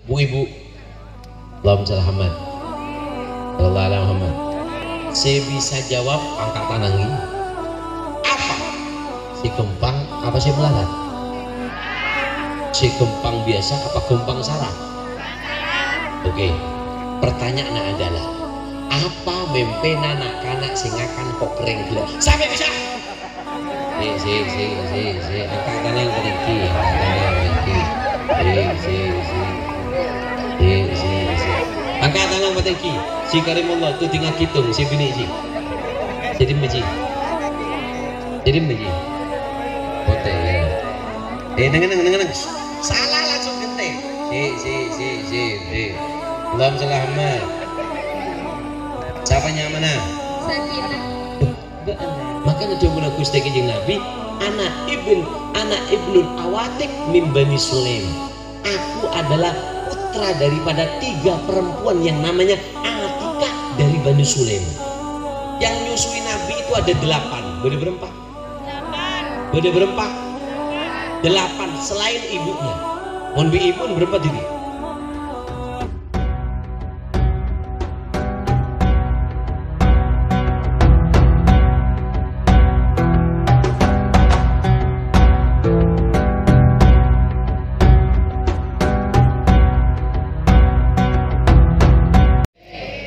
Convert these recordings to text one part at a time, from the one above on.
Bu ibu, Allahumma shalli Muhammad, sallallahu alaihi Muhammad. Saya bisa jawab angkat tangan ini. Apa? Si kempang apa si melarat? Si kempang biasa apa kempang saraf? Oke. Pertanyaannya adalah apa mempena anak-anak sing akan kok kering gila? Sampai bisa? Si angkat tangan beriki, angkat tangan beriki. Si Karimullah tu tinggal hitung si bini si. Jadi meji. Pote ya. Nengen. Salah langsung gente. Si. Belum selamat. Siapa mana? Sakinah. Makanya dia bilang Gusti Kanjeng Nabi, anak ibnul awatik min Bani Sulaim. Aku adalah putra daripada 3 perempuan yang namanya Atikah dari Bani Sulaim. Yang nyusui Nabi itu ada 8. Boleh berempat? 8 selain ibunya. Mohon bi ibu berempat diri.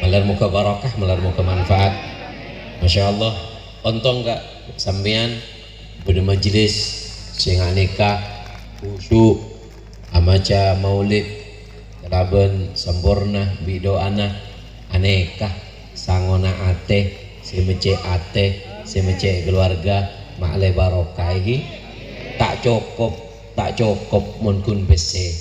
Melar muka barakah, melar muka manfaat. Masya Allah, ontong gak sampean pada majelis sing nikah khusyuk amaca maulid kelaben sempurna bidoana aneka sangona ate semece keluarga makle barokah iki tak cukup mun kun bese,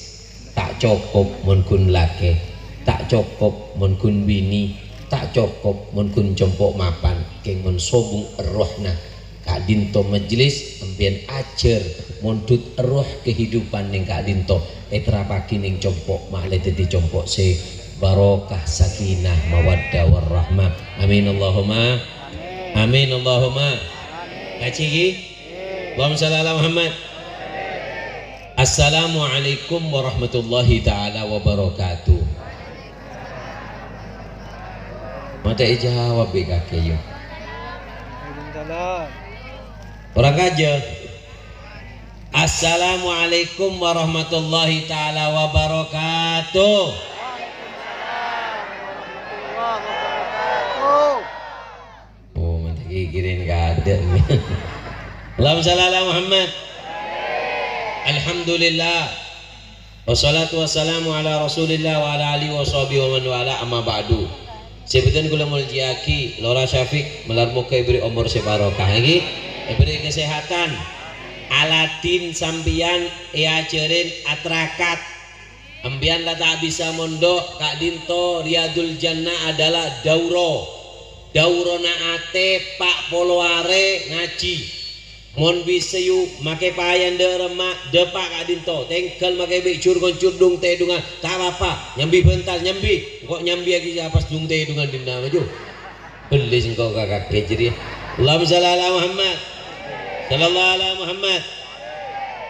tak cukup mun kun lake, tak cukup mun kun bini, tak cukup mun kun jompok mapan keng mun sobung rohna Kak Dinto majelis ambian ajar mundut roh kehidupan ning Kak Dinto etrapaki ning jompok makle dadi jompok se barokah sakinah mawaddah warahmah. Amin Allahumma amin Allahumma. Ngaji iki Allahumma shalli ala Muhammad. Assalamualaikum warahmatullahi taala wabarakatuh. Mata jawab kakek yo. Orang aja. Assalamualaikum warahmatullahi taala wabarakatuh. Oh, mata kikirin gak ada. Allahumma shalli ala Muhammad. Alhamdulillah. Wassalatu wassalamu ala Rasulillah wa ala alihi washabihi wa man wala amma ba'du. Sebutan kula muljaki Lora Syafiq melar muka beri umur sebarokah lagi, beri kesehatan, alatin sambian ajarin atrakat, ambian lah tak bisa mondok Kak Dinto Riyadul Jannah adalah dauro na ate Pak Poloare ngaji. Mon bisa yuk make payan de remak de Pak Kak Dinto tengkel make bicur koncur dung teh dungan tak apa nyambi bentar nyambi kok nyambi lagi siapa dung teh dungan dinda maju beli engkau kakak kejiri. Allahumma shalli ala Muhammad sallallahu ala Muhammad.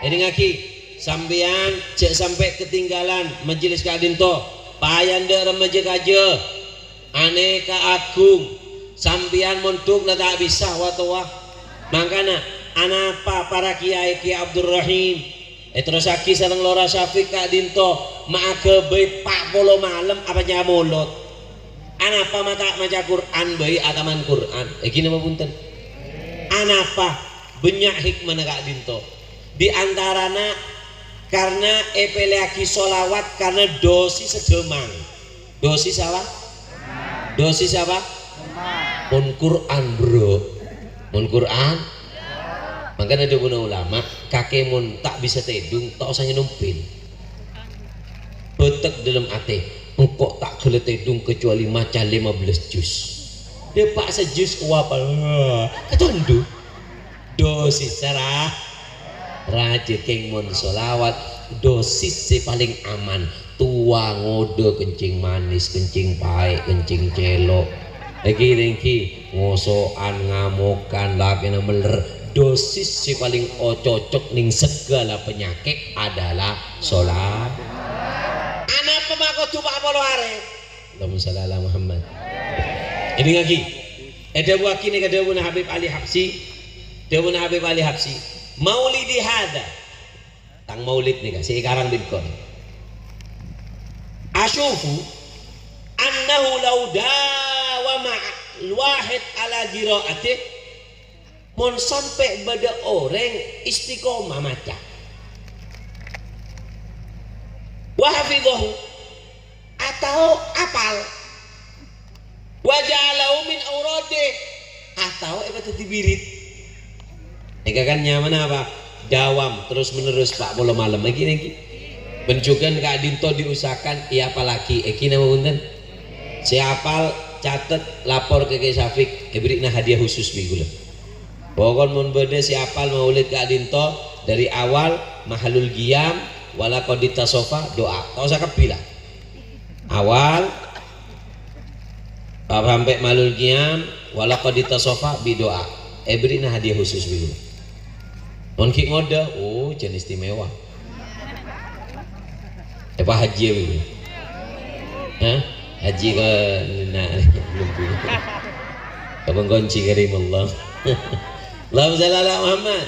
Ini ngaki sampean cek sampai ketinggalan majelis Kak Dinto payan de remaja aja aneka agung sampean montuk tak bisa watawah makanya anapa para kiai Abdurrahim terus aki sareng Lora Syafiq Kak Dinto maake bae Pak Polo malam apa nyamolot anapa maca Quran bae ataman Quran gini mah punten anapa banyak hikmah Kak Dinto di antarana karena epeleaki solawat karena dosis segemang dosis apa mun Quran bro mun Quran. Makanya ada guna ulama kakek mun tak bisa tedung tak usah numpin betek dalam ate engkau tak kele tedung kecuali maca 15 juz dia pak sejus kuapal ketondu dosis serah raja keng mun solawat dosis si paling aman tua ngode kencing manis kencing pahit kencing celok lagi ngosoan ngamukan lagi meler dosis si paling cocok ning segala penyakit adalah sholat. Anak apa mako tu pak polo are. Allahumma shalli ala Muhammad. Ini lagi. Ada buah kini ke Dawuna Habib Ali Habsi. Dawuna Habib Ali Habsi. Maulidi hada. Tang maulid nih kasih karang bidkon. Asyufu annahu law dawama wahid ala qiraatih mon sampai pada orang istiqomah maca wa hafidhahu atau apal wa ja'alahu min aurade atau tadi birit ini kan nyaman apa dawam terus menerus pak bola malam lagi bencukan Kak Dinto diusahakan iya apalagi nama punten siapal catet lapor ke Kiai Syafiq berikan hadiah khusus bigula pokoknya mun bede siapal maulid Kak Dinto dari awal mahalul qiyam wala qadita sofa doa kau usah kepilah awal sampai mahalul qiyam wala qadita sofa bi doa berikan hadiah khusus bigula mun ki ngode oh jenis istimewa apa haji ya hah haji ke belum punya abang kunci karim Allah Allahumma shalli ala Muhammad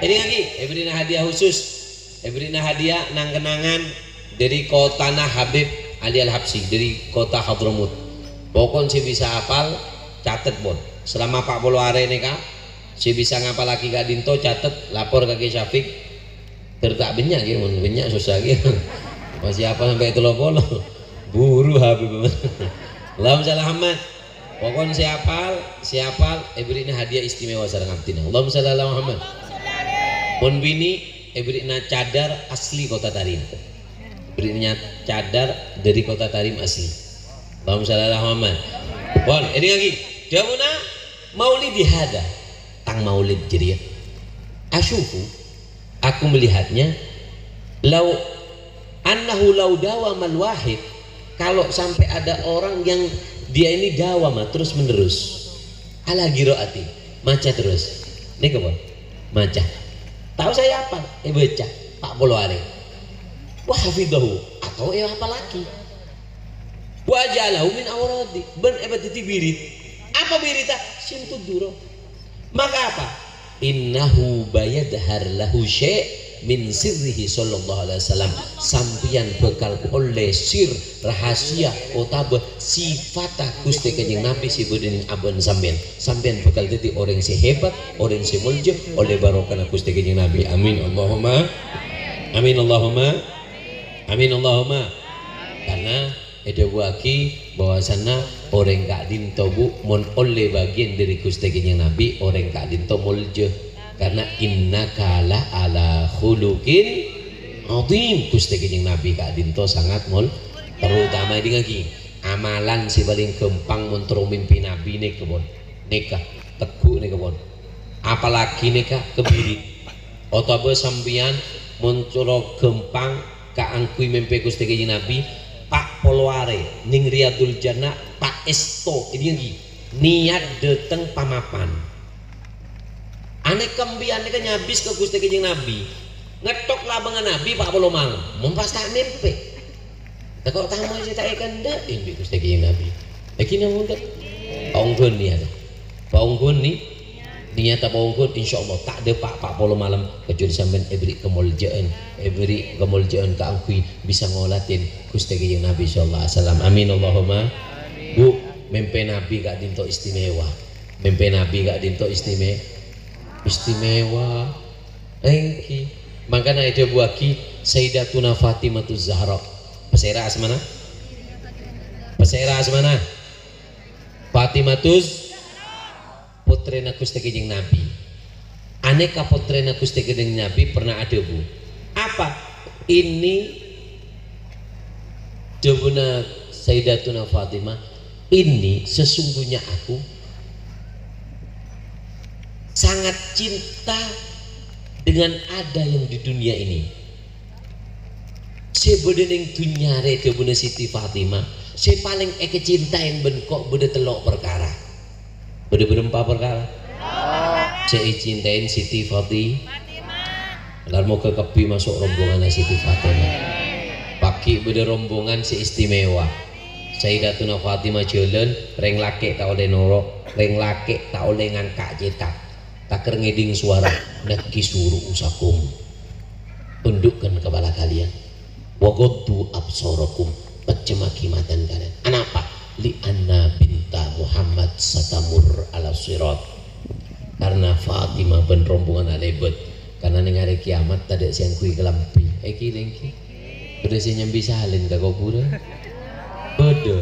ini lagi berikan hadiah khusus berikan hadiah nang kenangan dari kota Habib Ali Al Habsi dari kota Hadramut pokoknya si bisa hafal catet bon selama 40 hari ini kak si bisa ngapal lagi Kak Dinto catet lapor ke Kiai Syafiq tertak banyak gitu banyak susah gitu masih apa sampai itu lopo buru Habib Allahumma shalli Muhammad pokoknya siapal berikan hadiah istimewa sareng abdina Allahumma shalli ala Muhammad mun bini berikan cadar asli kota Tarim berikan cadar dari kota Tarim asli Allahumma shalli ala Muhammad bon ini lagi Dawuna maulidi hada tang maulid jadi asyufu aku melihatnya lau annahu law dawamal wahid kalau sampai ada orang yang dia ini dawama terus menerus ala qiraati maca terus nih kebon maca tahu saya apa baca pak polo are wa hafidhahu atau apa lagi wa jalahu min awradi ben titi birit apa birita simtuduro maka apa innahu bayadhar lahu syai' min sirrihi sallallahu alaihi wasallam sampian bekal oleh sir rahasia otabe sifat Gusti Kanjeng Nabi si bedening abon sampean bekal dadi orang si hebat orang si mulja oleh barokah Gusti Kanjeng Nabi amin Allahumma amin Allahumma amin Allahumma karena ada waki bahwasana orang Kak Dinto bu mon oleh bagian dari Gusti Kanjeng Nabi orang Kak Dinto mulja karena innaka la ala khuluqin azim Gusti Kanjeng Nabi Kak Dinto sangat terutama ini lagi amalan si paling gampang mentero mimpi Nabi nih kebon nikah teguh nih kebon apalagi nikah kebirit otobe sampian muncul gampang kaangkui mimpi Gusti Kanjeng Nabi Pak Polware ning Riyadul Jannah Pak Esto ini lagi niat dateng pamapan aneh kembian kan nyabis ke Gusti Kanjeng Nabi ngetok labangan Nabi Pak Polo malam mempas tak nempe tak kok tamu saya tak ikan dah ini Gusti Kanjeng Nabi lagi namun tak paunggun ni ada paunggun ni niat paunggun insyaallah tak ada Pak Polo malam kecuali sampean beri kemuljaan keangkui bisa ngolatin Gusti Kanjeng Nabi sallallahu alaihi wasallam amin Allahumma bu mimpi Nabi Kak Dinto istimewa mimpi Nabi Kak Dinto istimewa engki makanya itu buaki Sayyidatuna Fatimatuz Zahra pesera asmana Fatimatuz putrena Gusti Kanjeng Nabi aneka putrena Gusti Kanjeng Nabi pernah ada bu apa ini jawabnya Sayyidatuna Fatimah ini sesungguhnya aku sangat cinta dengan ada yang di dunia ini sebedeneng dunyare kebuna Siti Fatimah saya paling cinta yang benkok beda telok perkara beda berempat perkara saya cintain Siti Fatimah lalu mau ke kepi masuk rombongan Siti Fatimah Pak pagi beda rombongan seistimewa. Sayyidatuna Fatimah jalan, reng laki tak oleh norok, reng laki tak oleh ngangkat cetak, tak ngeding suara, neki suruh usakum, tundukkan kepala kalian, wagoddu absarakum, pejamaki mata kalian. Kenapa? Li anna binta Muhammad satamur ala sirat, karena Fatimah ben rombongan alebet, karena ning hari kiamat tadi siang kui kelampi, eki lengki, udah siang nyambi salin kagak pura. Beda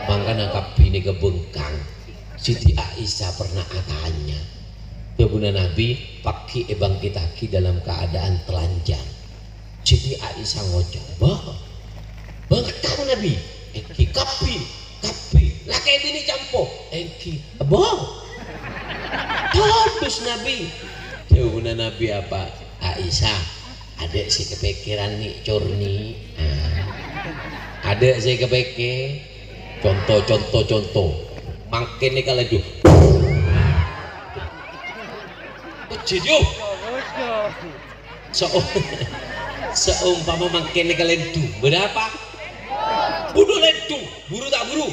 makanya kabini kebengkang Siti Aisyah pernah atanya Ibunda Nabi pagi bangkitaki dalam keadaan telanjang. Siti Aisyah ngocok banget kamu Nabi eki kapi laki ini campo eki terus Nabi Ibunda Nabi apa Aisyah ada si kepikiran nih corni ada saya kepeke contoh makin nih kalau itu jadi seumpama makin nih kalau itu berapa bunuh lentu buru tak buru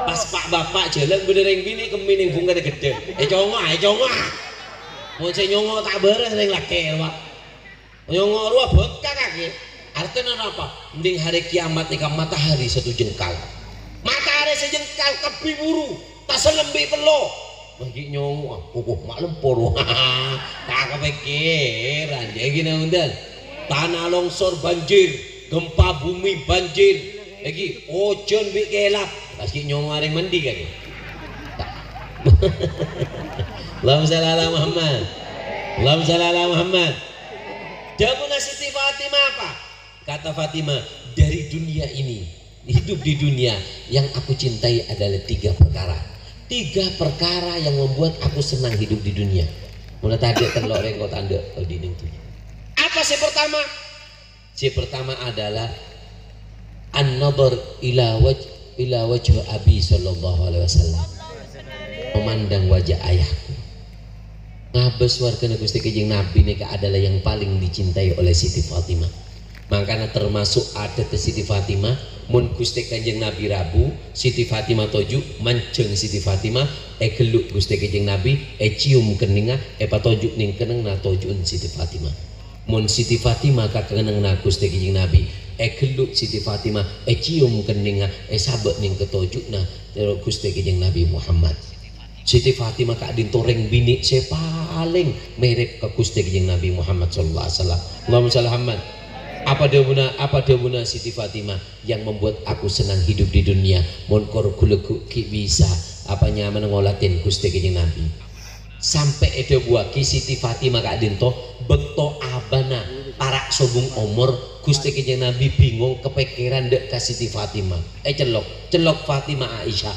pas pak bapak jalan benereng bini kemining bunga gede congok mau saya nyongok tak beres yang laki pak nyongok luar bekak kaki. Artinya apa? Mending hari kiamat nih matahari satu jengkal. Matahari sejengkal kepi buru, tak selembi pelo. Bagi nyong, maklum poru. Tak kepikiran, jadi gini undan. Tanah longsor banjir, gempa bumi banjir. Lagi ojon bi kelap. Lagi nyong areng mandi kan? Allahumma shalli ala Muhammad. Allahumma shalli ala Muhammad. Jawabnya Siti Fatimah apa? Kata Fatimah, dari dunia ini, hidup di dunia yang aku cintai adalah tiga perkara yang membuat aku senang hidup di dunia. Mulai tadi telok rengkot anda di itu. Apa si pertama? Si pertama adalah an-nadhar ila wajh Abi sallallahu alaihi wasallam. Memandang wajah ayahku. Ngabes warga Gusti Kanjeng Nabi nika adalah yang paling dicintai oleh Siti Fatimah. Makanya termasuk adat Siti Fatimah mun Gusti Kanjeng Nabi Rabu Siti Fatimah toju manceng Siti Fatimah geluk Gusti Kanjeng Nabi cium keninga patojuk ning keneng na tojuun Siti Fatimah mun Siti Fatimah kakeneng na Gusti Kanjeng Nabi geluk Siti Fatimah cium keninga sabek ning ketojuk na Gusti Kanjeng Nabi Muhammad. Siti Fatimah kak dintoreng bini paling mirip ke Gusti Kanjeng Nabi Muhammad sallallahu alaihi wasallam. Allahumma shalli Muhammad. Apa dia guna Siti Fatimah yang membuat aku senang hidup di dunia mon kor kulegu ki bisa apa nyaman ngolatin Gusti Kanjeng Nabi sampai ada buah ki Siti Fatimah kak dinto beto abana parak sobung omor Gusti Kanjeng Nabi bingung kepikiran dek ka Siti Fatimah celok Fatimah Aisyah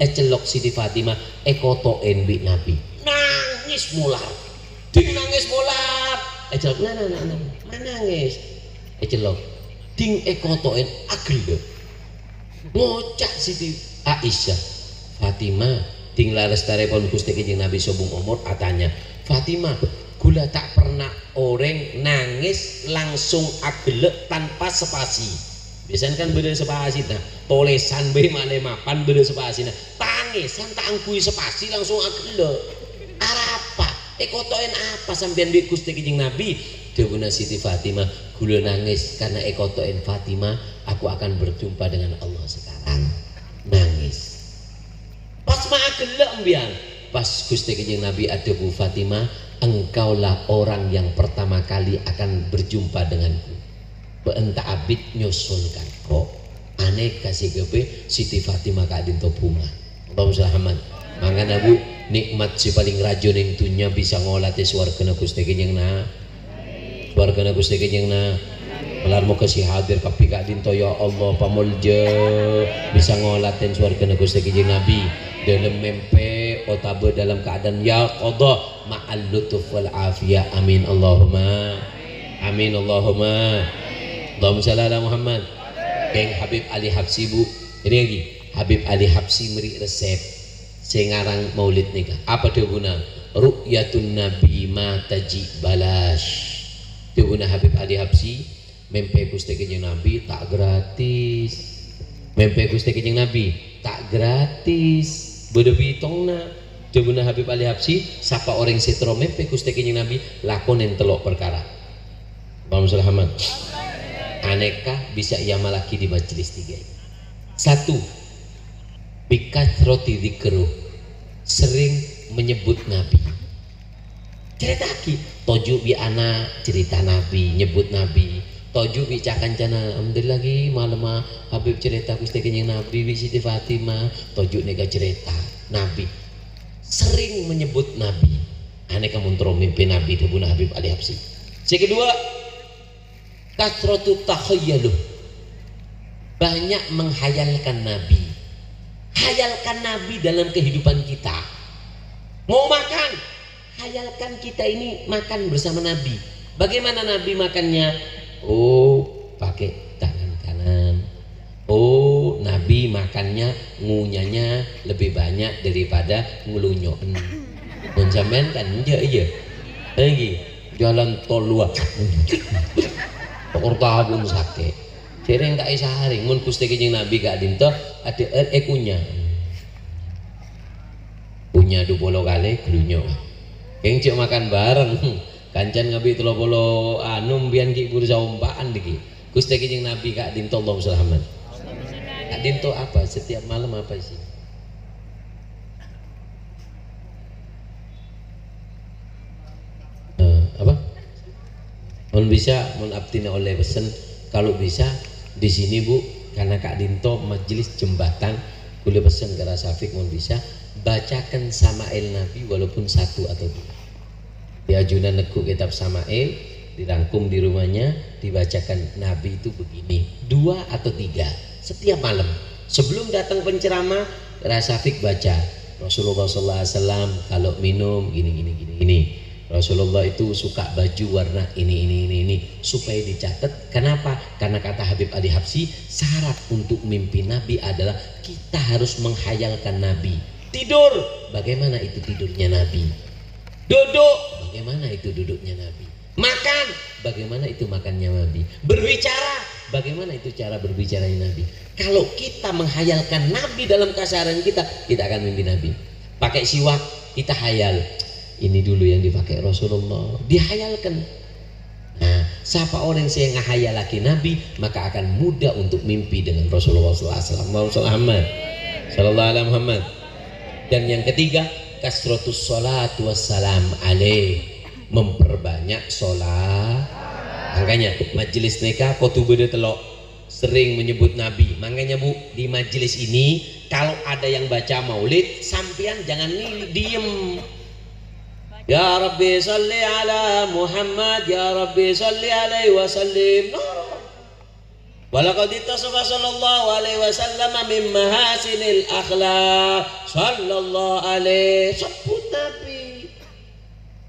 celok Siti Fatimah kotoen bi Nabi nangis mular celok nangis celok ting kotoen agel ngocak Siti Aisyah Fatimah ting laras tarepon Gusti Kanjeng Nabi sobung umur atanya Fatimah gula tak pernah orang nangis langsung agel tanpa spasi biasanya kan beda spasi nah tolesan be mane mapan beda spasi nah tangisan tak angkui spasi langsung agel arapa kotoen apa sampean di Gusti Kanjeng Nabi Dewuna Siti Fatimah gula nangis karena ekotoin Fatimah aku akan berjumpa dengan Allah sekarang nangis pas gelem biang pas Gusti Kanjeng Nabi ada Bu Fatimah engkaulah orang yang pertama kali akan berjumpa denganku beenta abid nyusulkan kok aneh kasih gebe Siti Fatimah kak dinto bunga Allahumma sholli mangan Bu nikmat si paling rajo ning dunya bisa ngolati swargana Gusti Kanjeng wargana Gusti Kanjeng melar mau kasih hadir kapi kak dinto ya Allah pamulja bisa ngolatin wargana Gusti Kanjeng Nabi dalam mempe otabe dalam keadaan ya qadha ma'al lutuf wal afiyah amin Allahumma Allahumma shalli ala Muhammad. Keng Habib Ali Habsyi Bu ini lagi Habib Ali Habsyi meri resep sengarang maulid nikah apa dia guna ru'yatun nabi ma taji balash Tuguna Habib Ali Habsyi Mempe Gusti Kanjeng Nabi tak gratis. Mempe Gusti Kanjeng Nabi tak gratis. Bodo bitongna Jabuna Habib Ali Habsyi sapa orang setro mempe Gusti Kanjeng Nabi lakonen telok perkara. Bang Sulaiman. Aneka bisa ia malaki di majelis tiga ini. Satu, bikat roti dikeruh, sering menyebut Nabi. Cerita lagi, toju bi anak cerita Nabi, nyebut Nabi. Toju bi cakancana, alhamdulillah lagi malam Habib cerita Gusti Kanjeng Nabi, bi Siti Fatimah. Toju nega cerita Nabi, sering menyebut Nabi. Aneka muntro mimpi Nabi Jabuna Habib Ali Habsyi. Yang kedua, kasratu takhayyaluh, banyak menghayalkan Nabi. Hayalkan Nabi dalam kehidupan kita. Mau makan, hayalkan kita ini makan bersama Nabi. Bagaimana Nabi makannya? Oh, pakai tangan kanan. Oh, Nabi makannya ngunyanya lebih banyak daripada ngulunyoken. Mun sampean kan iya. Lagi jalan tol luar. Tabun sakit. Cereng tak isa haring mun Gusti Kanjeng Nabi gak dinto ada kunya. Punya 20 kali glunyo. Keng cek makan bareng. Kancan ngabi 30 anu mbiyen ki bursa umpaan iki. Gusti Kanjeng Nabi gak dinto Allahumma sholli alaihi. Gak dinto apa setiap malam apa sih? Apa? Mun bisa mun abdina oleh pesen kalau bisa di sini Bu karena Kak Dinto majelis jembatan boleh pesen ke Rasafik mun bisa bacakan Samail Nabi walaupun satu atau dua. Di ajunan neku kitab Samail dirangkum di rumahnya dibacakan Nabi itu begini 2 atau 3 setiap malam sebelum datang penceramah Rasafik baca Rasulullah SAW kalau minum gini. Rasulullah itu suka baju warna ini supaya dicatat. Kenapa? Karena kata Habib Ali Habsyi syarat untuk mimpi Nabi adalah kita harus menghayalkan Nabi. Tidur, bagaimana itu tidurnya Nabi? Duduk, bagaimana itu duduknya Nabi? Makan, bagaimana itu makannya Nabi? Berbicara, bagaimana itu cara berbicaranya Nabi? Kalau kita menghayalkan Nabi dalam kasaran kita akan mimpi Nabi. Pakai siwak, kita hayal. Ini dulu yang dipakai Rasulullah, dihayalkan. Nah, siapa orang yang ngahayal lagi Nabi, maka akan mudah untuk mimpi dengan Rasulullah SAW. Dan yang ketiga, kasratus salatu wassalam alaih, memperbanyak sholat. Makanya majelis nikah kotu beda telok sering menyebut Nabi. Makanya Bu, di majelis ini kalau ada yang baca maulid, sampean jangan diem. Ya Rabbi salli ala Muhammad, Ya Rabbi salli alaihi wasallim. Walaqad ittasafa sallallahu alaihi wasallam min mahasinil akhlaq. Sallallahu alaihi sebut Nabi.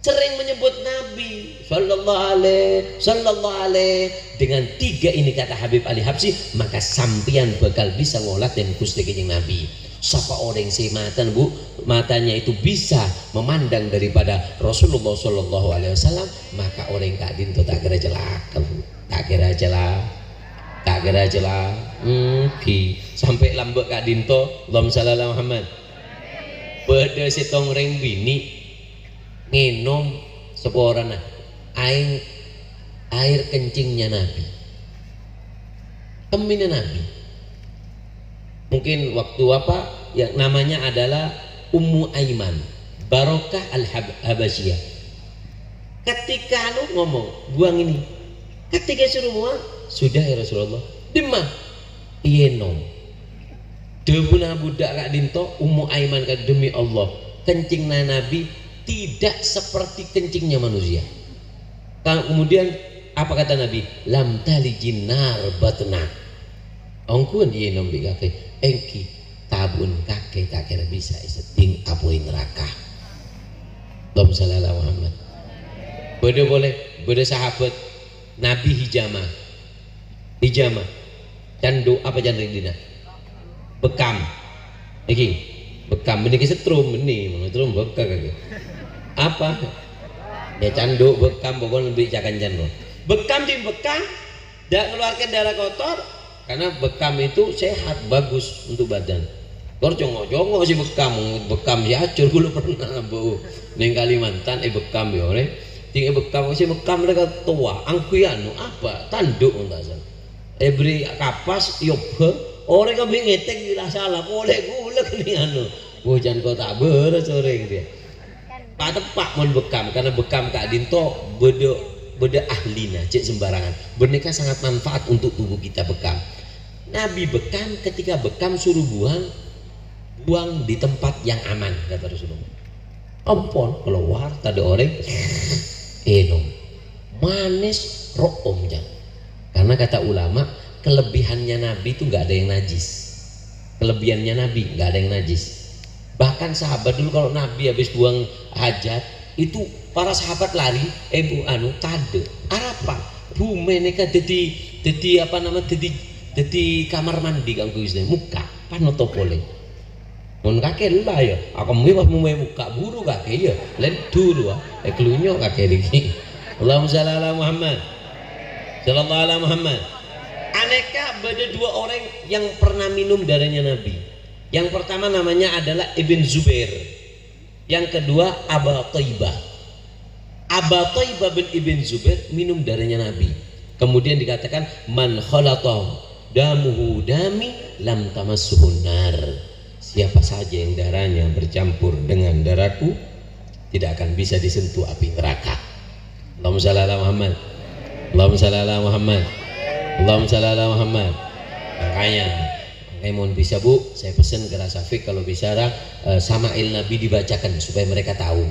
Sering menyebut Nabi sallallahu alaihi. Dengan 3 ini kata Habib Ali Habsyi, maka sampian bakal bisa ngolat dan Gusti Kanjeng Nabi. Siapa orang sematan Bu, matanya itu bisa memandang daripada Rasulullah Shallallahu Alaihi Wasallam, maka orang Kak Dinto tak kira celaka Bu, tak kira celah. Sampai lambek Kak Dinto, Allahumma shalli ala Muhammad. Pada setong reng bini nginum seporana air kencingnya Nabi, teminnya Nabi. Mungkin waktu apa yang namanya adalah Ummu Aiman Barokah Al-Habasyiyah. Ketika ngomong buang ini, ketika suruh buang sudah ya Rasulullah dimah iyenom debuna budak Kak Dinto Ummu Aiman kata demi Allah kencingnya Nabi tidak seperti kencingnya manusia. Kemudian apa kata Nabi? Lam tali jinar batna ongkuan iyenom di kakek engki tabun kakek tak kira bisa iseting apoin neraka. Allahumma shalli ala Muhammad. Boleh sahabat Nabi hijama candu apa jangan dina bekam ini kesetrum ini mengetrum bekam apa ya candu bekam pokoknya lebih cakan candu bekam Tidak mengeluarkan darah kotor karena bekam itu sehat, bagus untuk badan. Kor jongo-jongo si bekam si acur kulo pernah bu neng Kalimantan bekam ya oleh tinggal bekam si bekam mereka tua angkuianu apa tanduk untasan beri kapas yobe orang kami ngetek bila salah boleh gula kini anu hujan kau tak beres sore dia pak tepak mon bekam karena bekam Kak Dinto beda ahlina cek sembarangan boneka sangat manfaat untuk tubuh kita bekam. Nabi bekam ketika bekam suruh buang di tempat yang aman kata Rasulullah. Ampun keluar tadi orang enong manis room jangan. Karena kata ulama kelebihannya Nabi itu nggak ada yang najis. Kelebihannya Nabi nggak ada yang najis. Bahkan sahabat dulu kalau Nabi habis buang hajat itu para sahabat lari bu anu tade apa bume neka jadi apa nama jadi kamar mandi kang kuisnya muka panoto boleh mon kakek lah ya aku mau muka buru kakek ya lain dulu kelunyok kakek lagi Allahumma shalli ala Muhammad sallallahu ala Muhammad. Aneka beda dua orang yang pernah minum darahnya Nabi. Yang pertama namanya adalah Ibn Zubair, yang kedua Aba Taibah. Aba Taibah bin Ibn Zubair minum darahnya Nabi, kemudian dikatakan man khalata damuhu dami lam tamassuhun nar. Siapa saja yang darahnya bercampur dengan darahku tidak akan bisa disentuh api neraka. Allahumma shalli ala Muhammad, Allahumma shalli ala Muhammad, Allahumma shalli ala Muhammad. Makanya mohon bisa bu, saya pesan ke Rasafik kalau bicara Sama'il Nabi dibacakan supaya mereka tahu,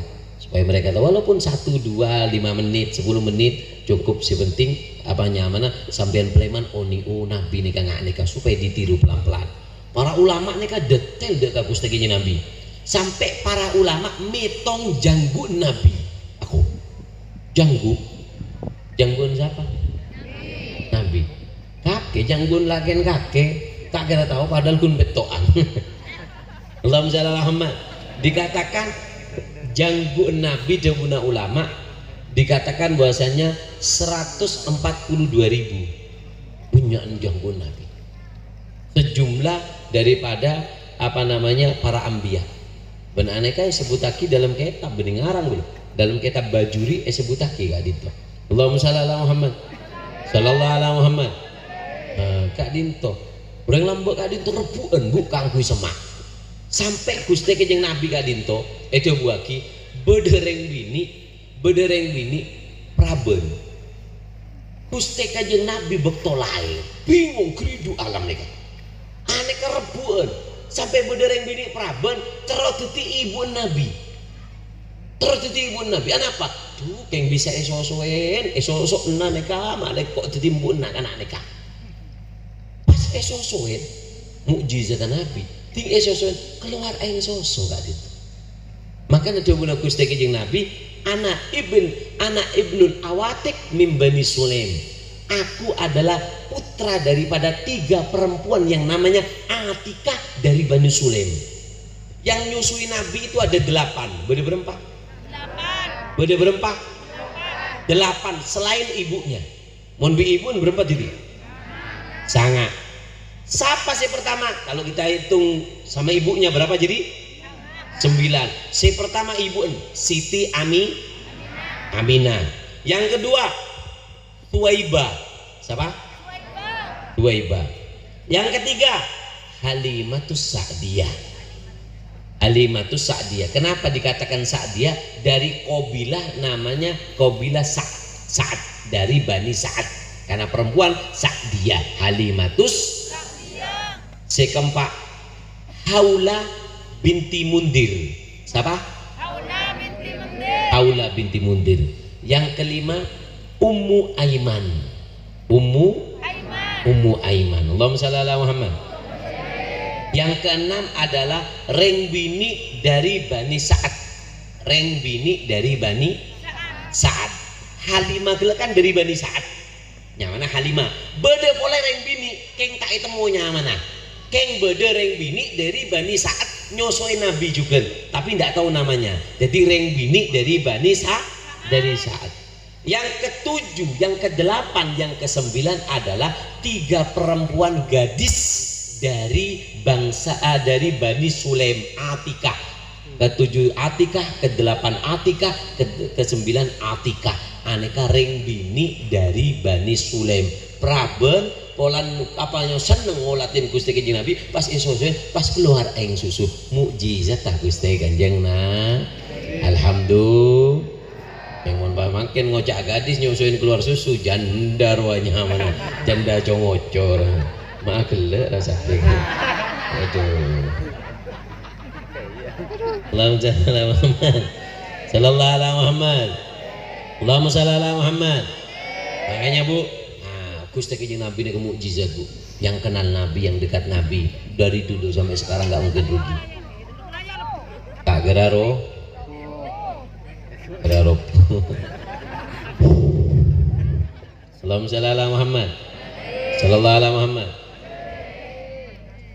walaupun 1, 2, 5 menit, 10 menit cukup. Si penting apa nyamana sampean preman oniu Nabi nikah nggak nikah supaya ditiru pelan-pelan. Para ulama nikah detail dek pustakinya Nabi, sampai para ulama metong janggu Nabi. Aku jangguan siapa? Nabi. Kakek janggun lagen kakek tak kira tahu padahal kun betoan. Allahumma shalli ala Muhammad. Dikatakan janggu Nabi dahuna ulama dikatakan bahwasanya 142.000 punyaan janggu Nabi, sejumlah daripada apa namanya para ambiya. Ben aneka sebutaki dalam kitab bening ngarang dulu dalam kitab Bajuri sebutaki Kak Dinto. Allahumma shalli ala Muhammad sallallahu ala Muhammad. Kak Dinto orang lambok Kak Dinto rebuan bukan kui semak sampai Gusti kejeng Nabi Kak Dinto itu buaki bedereng bini praben Gusti kejeng Nabi bektolai bingung kridu alam neka aneka rebuan sampai bedereng bini praben terotuti ibu Nabi apa tuh yang bisa esosok neka malek kok tetimbun nak anak neka esosoen mukjizat Nabi ting esosoen keluar aing sosok Kak Dinto. Makanya dia guna Gusti kejeng Nabi anak ibnul awatik min Bani Sulaim. Aku adalah putra daripada 3 perempuan yang namanya Atikah dari Bani Sulaim. Yang nyusui Nabi itu ada 8. Beda berempat? 8 selain ibunya. Mon bi ibu berempat jadi? Sangat. Siapa si pertama? Kalau kita hitung sama ibunya berapa jadi? 9. Si pertama ibu Siti Aminah. Yang kedua Tuwaibah. Siapa? Tuwaibah. Yang ketiga Halimatus Sa'diyah. Kenapa dikatakan Sa'diyah? Dari kabilah namanya kabilah Sa'ad dari Bani Sa'ad. Karena perempuan Sa'diyah. Halimatus. Si keempat Haula binti Mundir. Siapa? Haula binti Mundir. Yang kelima Ummu Aiman. Allahumma shalli ala Muhammad. Yang keenam adalah Rengbini dari Bani Sa'ad. Halimah kan dari Bani Sa'ad. Yang mana Halimah? Beda boleh Rengbini keng tak temu mana? Keng beda Rengbini dari Bani Sa'ad nyosoi Nabi juga, tapi tidak tahu namanya. Jadi Rengbini dari Bani Sa'ad. Yang ketujuh, yang kedelapan, yang kesembilan adalah 3 perempuan gadis dari bangsa dari Bani Sulaim, Atikah. Ketujuh Atikah, kedelapan Atikah, kesembilan Atikah. Aneka ring bini dari Bani Sulaim. Praben polan apanya seneng ngolatin Gusti Kanjeng Nabi pas iso-iso pas keluar ing susu. Mukjizat ta Gusti Kanjeng nah. Alhamdulillah. Yang mau makin ngocak gadis nyusuin keluar susu janda ruanya mana janda congocor mak gelek rasanya. Aduh. Allahumma Muhammad sallallahu alaihi Muhammad Allahumma shalli ala Muhammad. Makanya Bu, Gusti Kanjeng Nabi ini mukjizat Bu. Yang kenal Nabi, yang dekat Nabi dari dulu sampai sekarang nggak mungkin rugi. Tak kira roh Rob. Allahumma shalli ala Muhammad sallallahu alaihi Muhammad.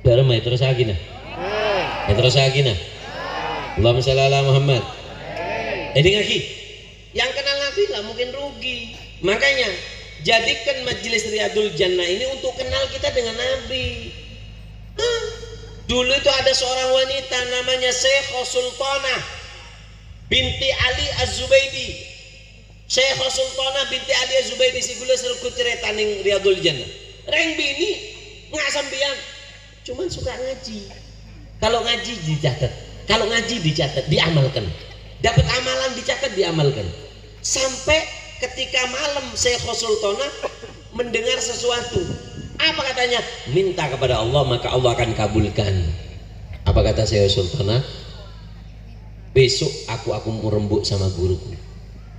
Darma terus lagi nah. Terus lagi nah. Allahumma shalli ala Muhammad. Ini lagi. Yang kenal Nabi lah mungkin rugi. Makanya jadikan majelis Riyadul Jannah ini untuk kenal kita dengan Nabi. Dulu itu ada seorang wanita namanya Syekh Sultanah binti Ali Az-Zubaidi. Syekh Sultanah binti Ali Az-Zubaidi si gula serku cerita ning Riyadul Jannah. Reng bini nggak sambian, cuman suka ngaji. Kalau ngaji dicatat, kalau ngaji dicatat, diamalkan. Dapat amalan dicatat, diamalkan. Sampai ketika malam Syekh Sultanah mendengar sesuatu. Apa katanya? Minta kepada Allah maka Allah akan kabulkan. Apa kata Syekh Sultanah? Besok aku mau rembuk sama guruku.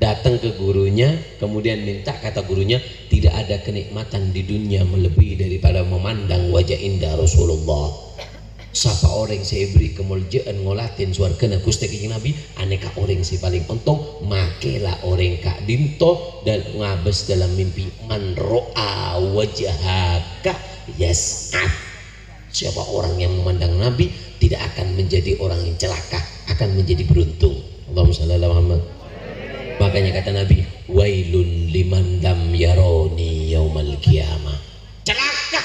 Datang ke gurunya, kemudian minta kata gurunya, tidak ada kenikmatan di dunia melebihi daripada memandang wajah indah Rasulullah. Siapa orang saya beri kemuliaan ngolatin suarkana Gusti Kanjeng Nabi, aneka orang si paling untung, makelah orang kak dinto dan ngabes dalam mimpi man ro'a wajahaka yas'ad. Siapa orang yang memandang Nabi tidak akan menjadi orang yang celaka, akan menjadi beruntung. Allahumma shalli ala Muhammad. Makanya kata Nabi, wailun liman lam yaroni yaumal qiyamah. Celaka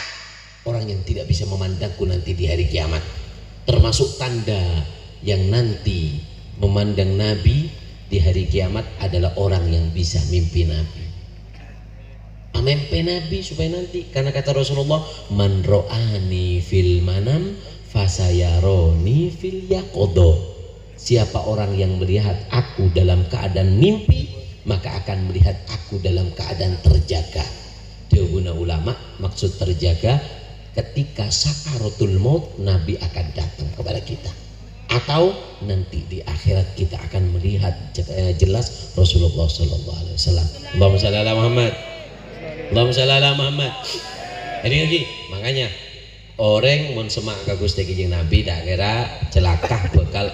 orang yang tidak bisa memandangku nanti di hari kiamat. Termasuk tanda yang nanti memandang Nabi di hari kiamat adalah orang yang bisa mimpi Nabi. Mimpi Nabi supaya nanti, karena kata Rasulullah, man ro'ani fil manam fasayaroni fil yaqodo. Siapa orang yang melihat aku dalam keadaan mimpi, maka akan melihat aku dalam keadaan terjaga. Dawuh ulama, maksud terjaga ketika sakaratul maut Nabi akan datang kepada kita, atau nanti di akhirat kita akan melihat jelas Rasulullah sallallahu alaihi wasallam. Allahumma shalli ala Muhammad. Allahumma shalli ala Muhammad. Ini lagi, makanya orang mun semak ka Gusti Kanjeng Nabi tak kira celaka bakal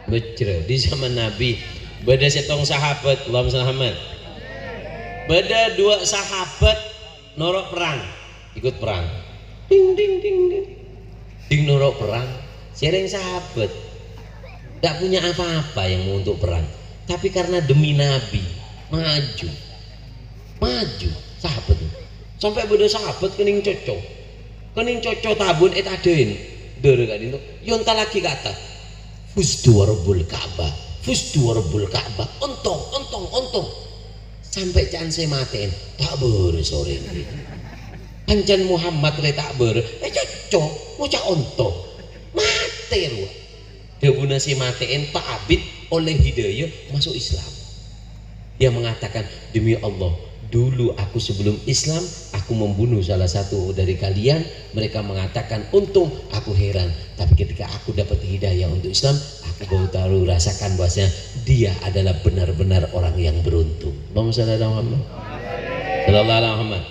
bejreh di zaman Nabi. Beda setong sahabat, Allahumma shalli ala Muhammad. Beda 2 sahabat norok perang, ikut perang. Ding ding ding ding. Ding norok perang. Sering sahabat tidak punya apa-apa yang mau untuk perang. Tapi karena demi Nabi maju sahabat sampai beda sahabat kening cocok tabun aden dere gak dinto yonta lagi kata fusdu warbul Ka'bah ontong sampai can saya maten tak ber sore ini anjan Muhammad le tak ber cocok ngocak ontong mate lu debuna si maten Pak Abid oleh hidayah masuk Islam. Dia mengatakan, demi Allah, dulu aku sebelum Islam aku membunuh salah satu dari kalian. Mereka mengatakan untung, aku heran. Tapi ketika aku dapat hidayah untuk Islam, aku baru rasakan bahwasanya dia adalah benar-benar orang yang beruntung. Allahumma shalli ala Muhammad. Sallallahu alaihi Muhammad.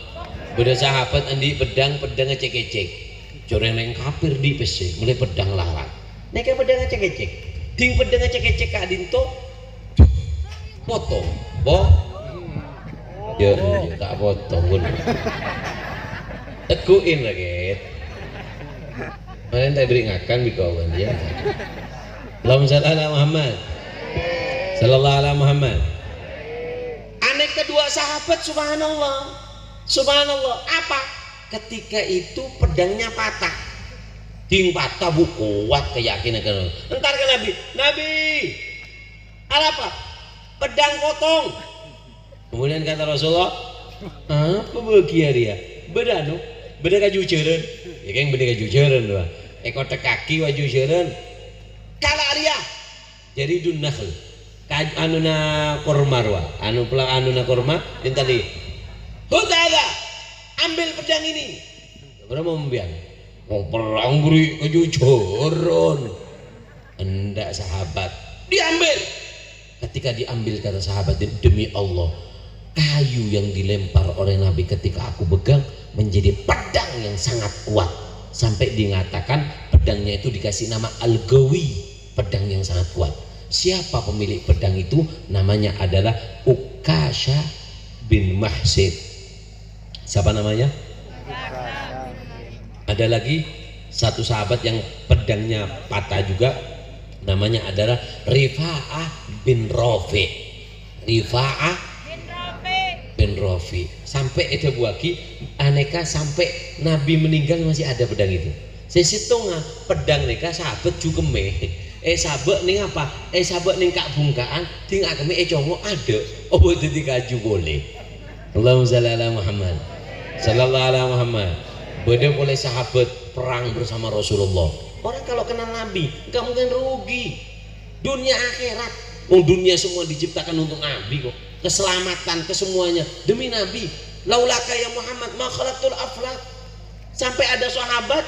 Beda sahabat andi pedang ngecek-ngecek. Coreng neng kafir di pese, mulai pedang larat. Nek pedang ngecek-ngecek. Ding pedang ngecek-ngecek Kak Dinto potong ya tak potong pun teguin lagi kalian tak beri ngakan di kawan ya. Allahumma shalli ala Muhammad. Sallallahu alaihi Muhammad. Aneh kedua sahabat, subhanallah, subhanallah. Apa? Ketika itu pedangnya patah, ting patah bu, kuat keyakinan kan. Entar ke Nabi, Nabi, apa? Pedang potong. Kemudian kata Rasulullah, apa bahagia dia? Bedanu, beda kaju jeren, ya kan beda kaju jeren doa. Ekor kaki waju jeren, kalah dia. Jadi dunakhl. Anuna kormarwa, anu pelang anuna korma, tadi, hudada, ambil pedang ini. Berapa mau membiang? Mau perang beri kejujuran, hendak sahabat diambil. Ketika diambil kata sahabat, demi Allah, kayu yang dilempar oleh Nabi ketika aku pegang menjadi pedang yang sangat kuat, sampai dikatakan pedangnya itu dikasih nama Al-Gawi, pedang yang sangat kuat. Siapa pemilik pedang itu? Namanya adalah Ukasha bin Mahsid. Siapa namanya? Ada lagi satu sahabat yang pedangnya patah juga, namanya adalah Rifa'ah bin Rafi. Rifa'ah bin Rafi. Sampai ada buaki aneka, sampai Nabi meninggal masih ada pedang itu. Saya hitung pedang mereka sahabat juga meh. Sabek ning apa? Sabek ning kak bungkaan, ting akeme congo ada. Oh dadi kaju boleh. Allahumma shalli ala Muhammad. Sallallahu alaihi Muhammad. Beda oleh sahabat perang bersama Rasulullah. Orang kalau kenal Nabi, enggak mungkin rugi. Dunia akhirat. Oh dunia semua diciptakan untuk Nabi kok. Keselamatan kesemuanya demi Nabi. Laulaka ya Muhammad ma khalaqtul aflak. Sampai ada sahabat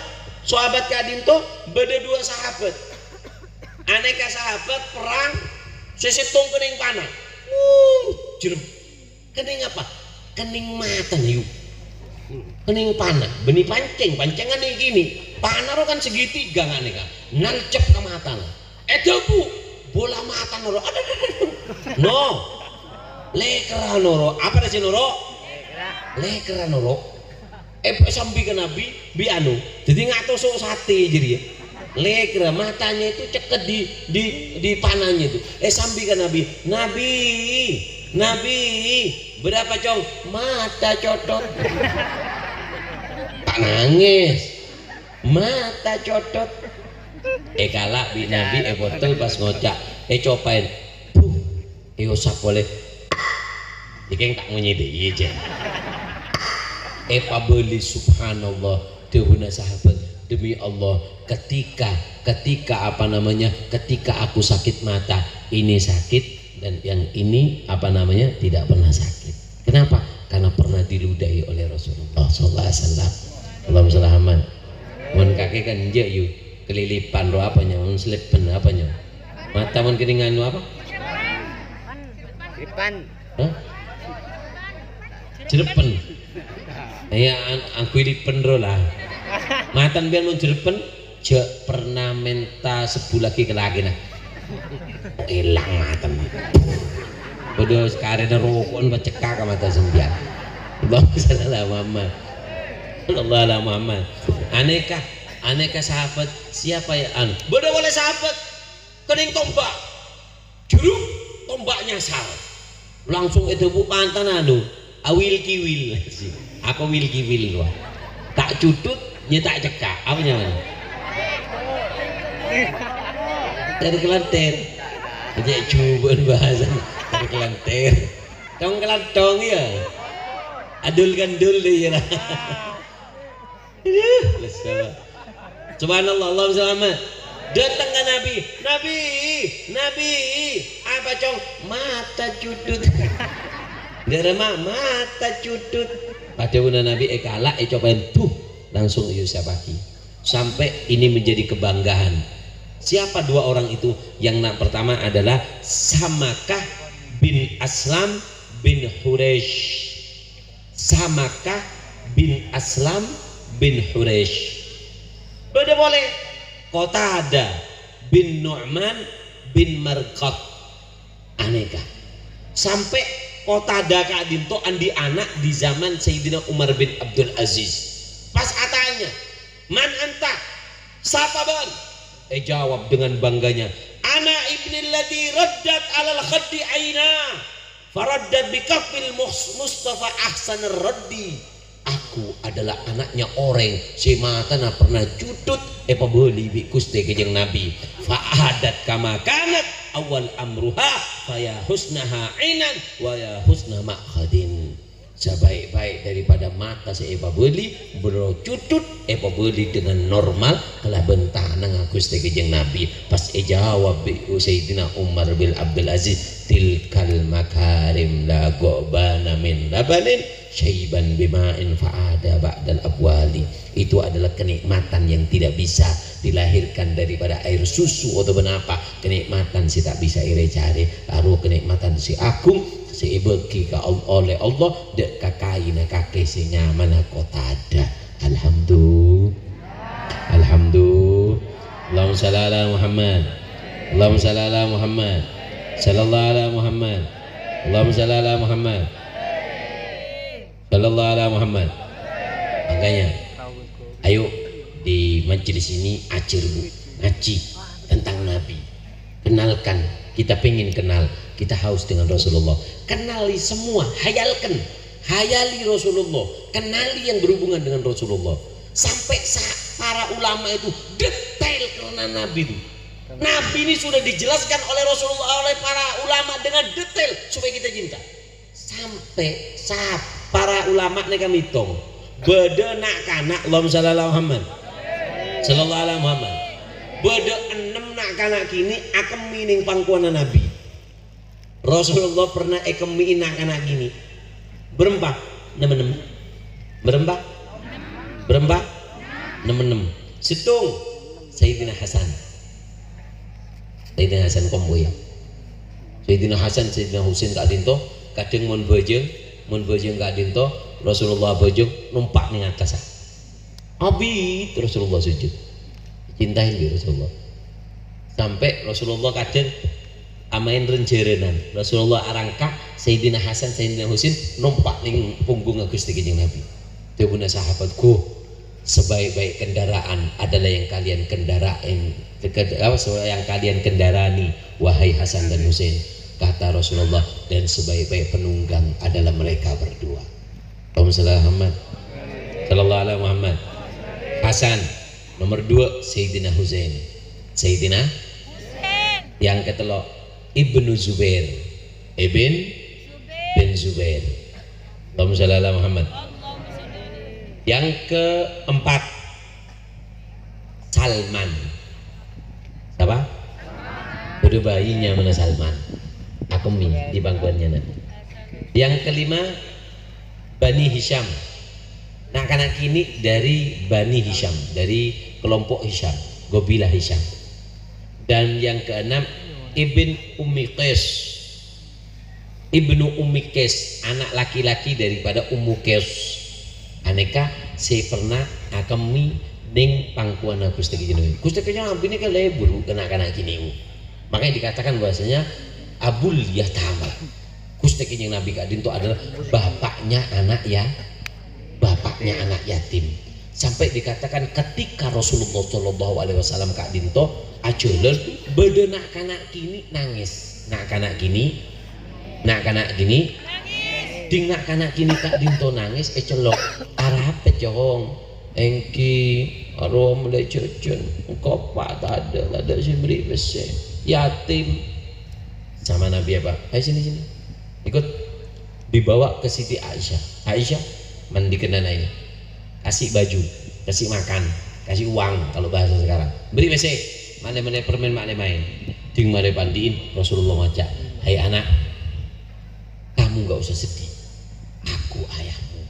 kadinto beda dua sahabat. Aneka sahabat perang sesitung kening panah. Jerem. Kening apa? Kening mata nih. Kening panah, benih pancengan nih gini. Panah kan segitiga aneka. Nalcep ke mata. Bu, bola mata noro. No. Lekra noro. Apa sih noro? Lekra noro. Sambil ke Nabi bi anu. Jadi ngatusuk sate jadi ya. Lekra matanya itu ceket di panahnya itu. Sambil ke Nabi, Nabi berapa cong? Mata codot. Tak nangis, mata codot. Kalak bi Nabi botol pas ngocak. Copain, usap boleh. Iki tak menyedih aja. Pabeli subhanallah dehuna sahabat. Demi Allah, ketika apa namanya, ketika aku sakit mata, ini sakit dan yang ini apa namanya tidak pernah sakit. Kenapa? Karena pernah diludahi oleh Rasulullah Sallallahu Alaihi Wasallam. Allahumma sholli Muhammad. Mun kakek kan je yuk kelilipan ro apanya, mun selepen apanya. Mata mun keringan apa? Jeripan. Hah? Jeripen. Ya aku lipen ro lah. Matan biar mau jerpen, je pernah minta sebulan lagi ke lagi nah, hilang matan. Bodoh sekarang rokok bercekak ke mata sembilan. Allahumma Muhammad. Allah Muhammad. Aneka sahabat siapa ya anu? Bodoh oleh sahabat kening tombak, juruk tombaknya sal. Langsung itu bu pantan anu, awil kiwil. Aku wil kiwil loh. Tak cutut. Ya tak cekak, apa namanya? Dari kelanter, jadi cubaan bahasa dari kelanter. Tong kelantong ya, adul gandul deh ya. Subhanallah, Allahumma selamat. Datang ke Nabi, apa cong? Mata cudut. Dari mata cudut. Pada bunda Nabi kalah, cobain tuh. Langsung Yusuf pagi sampai ini menjadi kebanggaan. Siapa dua orang itu? Yang pertama adalah Samakah bin Aslam bin Huraish. Samakah bin Aslam bin Huraish. Beda boleh Qatada bin Nu'man bin Marqat. Aneka sampai Qatada kadinto andi anak di zaman Sayyidina Umar bin Abdul Aziz. Pas atanya, man anta? Siapa bang? Jawab dengan bangganya, ana ibni alladhi raddat alal khaddi aina faraddat bikafil Mustafa ahsanir raddi. Aku adalah anaknya orang si matana pernah cutut pabeli bi Gusti Kanjeng Nabi fa'adat kama kanat awal amruha faya husnaha ainan wa ya husna ma'khadin. Sebaik-baik daripada mata si pabeli bro cutut pabeli dengan normal kalah bentah nang Gusti Kanjeng Nabi pas jawab bi Sayyidina Umar bin Abdul Aziz tilkal makarim la gobana min labanin syaiban bima'in fa'ada ba'dal abwali. Itu adalah kenikmatan yang tidak bisa dilahirkan daripada air susu atau benapa. Kenikmatan si tak bisa ire cari. Lalu kenikmatan si agung si bagi oleh Allah dek kakaina kakek si nyaman kota ada. Alhamdulillah. Alhamdulillah. Allahumma shalli ala Muhammad. Allahumma shalli ala Muhammad. Sallallahu ala Muhammad. Allahumma shalli ala Muhammad. Sallallahu ala Muhammad. Makanya ayo di majelis ini ajar bu ngaji tentang Nabi, kenalkan. Kita pengen kenal, kita haus dengan Rasulullah. Kenali semua, hayali Rasulullah, kenali yang berhubungan dengan Rasulullah. Sampai para ulama itu detail karena Nabi itu. Nabi ini sudah dijelaskan oleh Rasulullah, oleh para ulama dengan detail supaya kita cinta. Sampai para ulama nih kami hitung beda nak kanak Allahumma shalli ala Muhammad sallallahu alaihi Muhammad beda 6 nak kanak kini akemi ning pangkuan Nabi. Rasulullah pernah akemi nak kanak kini berempat 6 berempat 6 situng Sayyidina Hasan kombo ya Sayyidina Hasan Sayyidina Husain Kak Dinto kadang mun bojong Kak Dinto Rasulullah bojong numpak ning atas abi Rasulullah sujud cintain di Rasulullah sampai Rasulullah kadang amain renjerenan Rasulullah arangka Sayyidina Hasan Sayyidina Husain numpak ning punggung Gusti Kanjeng Nabi. Tebuna sahabatku, sebaik-baik kendaraan adalah yang kalian yang kalian kendarani wahai Hasan dan Husain, kata Rasulullah, dan sebaik-baik penunggang adalah mereka berdua. Muhammad sallallahu alaihi Muhammad. Hasan nomor 2 Sayyidina Husain. Sayyidina yang ketelok Ibnu Zubair bin Zubair. Allahumma ala Muhammad. Yang keempat Salman. Siapa? Udah bayinya mana Salman? Akemi di bangkuannya nanti. Yang kelima Bani Hisham. Nah karena kini dari Bani Hisham, dari kelompok Hisham, Gobilah Hisham. Dan yang keenam Ibnu Ummi Qais, anak laki-laki daripada Ummu Qais. Aneka saya pernah akemi ning pangkuan Gusti Kanjeng Nabi. Gusti Kanjeng Nabi ini kan lebur kena kini. Makanya dikatakan bahasanya Abul Yatama. Gusti Kanjeng Nabi Kak Dinto adalah bapaknya anak yatim. Sampai dikatakan ketika Rasulullah Shallallahu Alaihi Wasallam Kak Dinto ajalan beda nak kanak kini nangis, nak kanak gini ding nak kanak kini Kak Dinto nangis celok arah pecong engki arom le cucun engkau pak ada si beri besi yatim sama Nabi apa? Ayo sini ikut dibawa ke Siti Aisyah mandikan ini, kasih baju, kasih makan, kasih uang kalau bahasa sekarang, beri WC, mana permen mana main, ting mana pandiin. Rasulullah ngajak, hai anak, kamu gak usah sedih, aku ayahmu,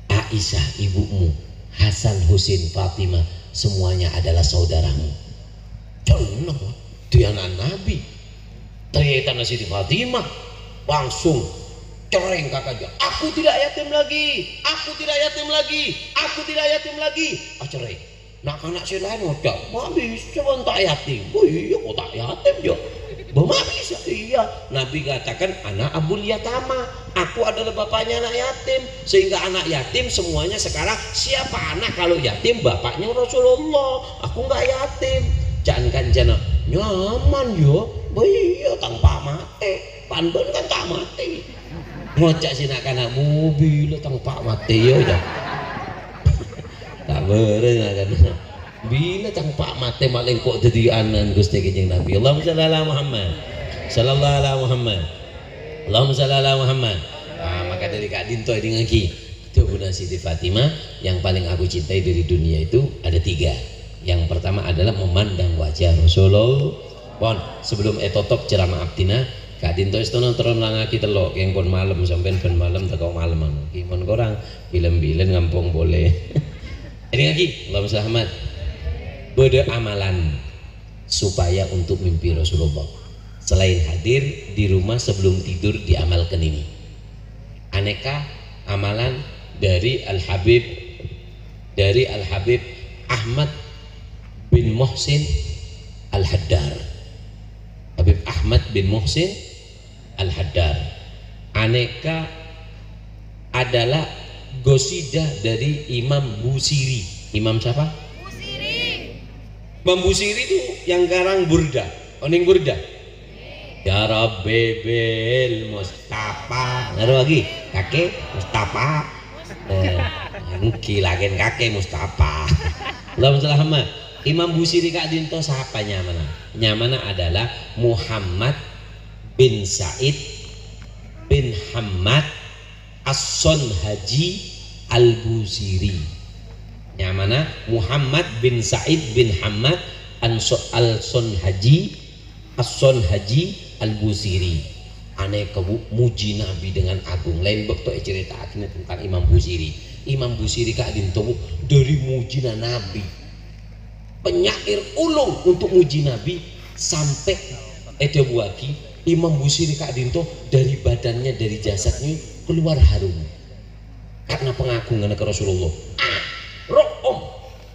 Aisyah ibumu, Hasan Husain Fatimah semuanya adalah saudaramu. Contoh dia anak Nabi, ternyata Siti Fatimah langsung cereng kakaknya, aku tidak yatim lagi, cereng. Nak anak si lain udah, mami coba tak yatim, oh iya kok tak yatim jo, mami iya. Nabi katakan anak Abul Yatama, aku adalah bapaknya anak yatim, sehingga anak yatim semuanya sekarang siapa anak kalau yatim bapaknya Rasulullah, aku nggak yatim. Jangan nyaman yo iya tanpa mati panben kan tak mati ngocak sih nak anak mobil tanpa mati yo ya tak beren kan bila tanpa mati maling kok jadi anan Gusti Kanjeng Nabi. Allahumma shalli ala Muhammad sallallahu alaihi Muhammad Allahumma shalli ala Muhammad. Maka dari Kak Dinto ini lagi itu Bunda Siti Fatimah yang paling aku cintai dari dunia itu ada 3. Yang pertama adalah memandang wajah Rasulullah. Pon sebelum etotop ceramah abdina Kak Dinto istono terus langaki telok yang kon malam sampai ben malam teko malam iki mon korang film-film ngampung boleh. Ini lagi Allahumma shalli Muhammad beramalan supaya untuk mimpi Rasulullah selain hadir di rumah sebelum tidur diamalkan ini aneka amalan dari Al-Habib Ahmad bin Muhsin Al-Haddar. Habib Ahmad bin Muhsin Al-Haddar aneka adalah gosidah dari Imam Busiri. Imam siapa? Busiri. Imam Busiri itu yang garang burda oning burda ya Rabbi bil Mustafa ngaruh lagi kakek Mustafa kilakin kakek Mustafa. Allahumma Imam Busiri Kak Dinto siapa nyamana adalah Muhammad bin Said bin Hamad As-Son Haji Al-Busiri. Nyamana Muhammad bin Said bin Hamad Al-Son Haji As-Son Haji Al-Busiri. Aneh muji Nabi dengan agung lain bekto cerita akhirnya tentang Imam Busiri. Imam Busiri Kak Dinto dari mujina Nabi penyair ulung untuk muji Nabi sampai edebuaki Imam Busiri Kak Dinto dari badannya dari jasadnya keluar harum karena pengagungan ke Rasulullah. Room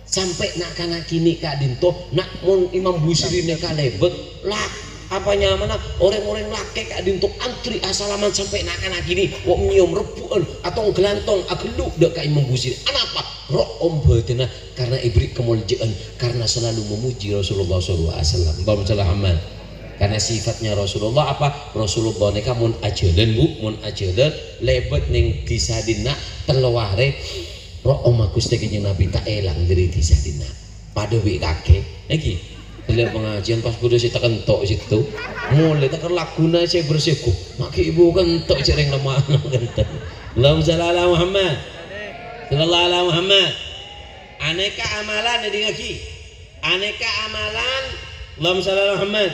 sampai nak kana kini Kak Dinto nak mon Imam Busiri neka lebet lah apanya mana orang-orang laki Kak Dinto antri asalaman sampai nak kana kini wong nyium rebuan atau gelantong ageluk dek Kak Imam Busiri. Kenapa? Room batina karena ibrik kemuliaan karena selalu memuji Rasulullah SAW. Alhamdulillah. Karena sifatnya Rasulullah apa? Rasulullah neka mun ajalan mun ajalan lebet ning disadina telaware room Gusti Kanjeng Nabi tak elang dari disadina pada wi kakek lagi lihat pengajian pas kudu si kentok situ mulai tak laguna saya bersihku maki ibu kentok cereng lemah kentok. Allahumma shalli ala Muhammad sallallahu alaihi Muhammad. Aneka amalan jadi lagi aneka amalan Allahumma shalli ala Muhammad.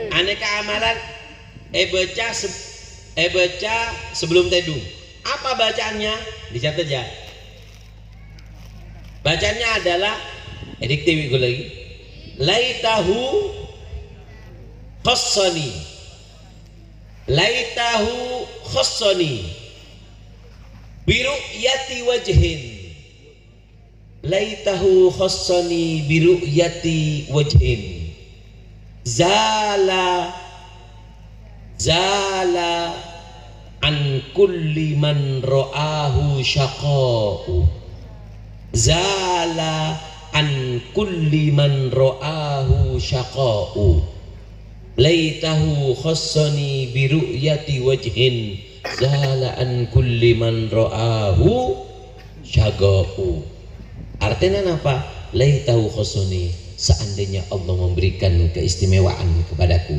Aneka amalan baca sebelum tidur. Apa bacaannya? Dicatat ya. Bacaannya adalah ediktif gue lagi. Laitahu khassani. Laitahu khassani biru'yati wajhin. Laitahu khassani biru'yati wajhin. Zala an kulli man ra'ahu syaqa'u. Zala an kulli man ra'ahu syaqa'u. Laitahu khassani bi ru'yati wajhin. Zala an kulli man ra'ahu syaqa'u. Artinya apa? Laitahu khassani, seandainya Allah memberikan keistimewaan kepadaku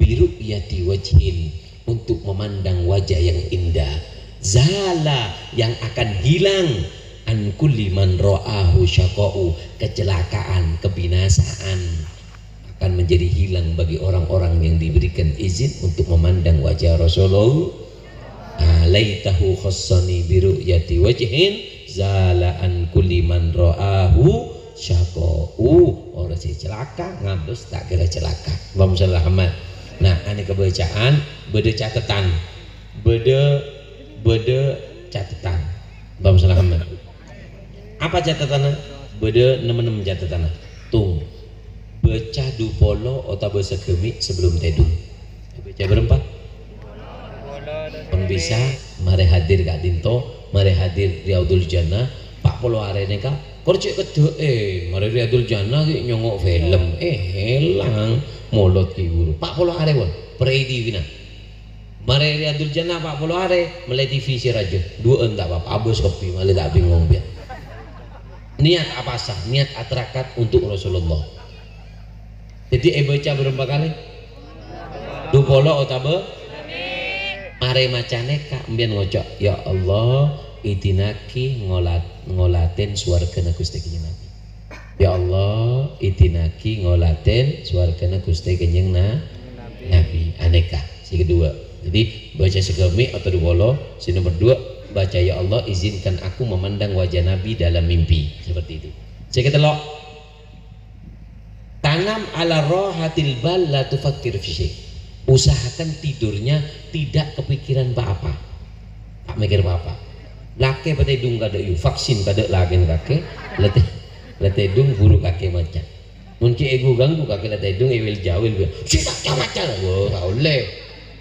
biru yati wajhin, untuk memandang wajah yang indah. Zala, yang akan hilang, an kulli man ra'ahu syaqa'u, kecelakaan, kebinasaan akan menjadi hilang bagi orang-orang yang diberikan izin untuk memandang wajah Rasulullah. Laitahu khassani biru yati wajhin, zala an kulli man ra'ahu syaqa'u. Orang si celaka ngabus tak kira celaka. Allahumma shalli ala Muhammad. Nah, ini kebacaan beda catatan. Beda catatan. Allahumma shalli ala Muhammad. Apa catatannya? Beda nemen-nemen catatannya. Tung baca dupolo atau bahasa kemi sebelum tidur. Baca berempat. Kon bisa mari hadir Kak Dinto, mari hadir Riyadul Jannah 40 hari ini Kak korcek kedek mari Riyadul Jannah ki nyongok film helang molot ki guru 40 are won peredi wina mari Riyadul Jannah 40 are mulai TV si raja dua entak apa abus kopi malah tak bingung biar niat apa sah niat atrakat untuk Rasulullah jadi baca berapa kali 20 otabe are macane kak mbiyen ngocok ya Allah itinaki ngolaten swargana Gusti Kanjeng Nabi ya Allah itinaki ngolaten swargana Gusti Kanjeng Nabi aneka si kedua jadi baca segami atau dua si nomor 2 baca ya Allah izinkan aku memandang wajah Nabi dalam mimpi seperti itu si ketelok tanam ala rohatil bal la tufakkir fi syai usahakan tidurnya tidak kepikiran apa-apa tak mikir apa-apa laki pada hidung kada yu vaksin kada lagi kake letih hidung buru kake macam mungkin ego ganggu kake letih hidung ewel jawil biar sih macam wah oleh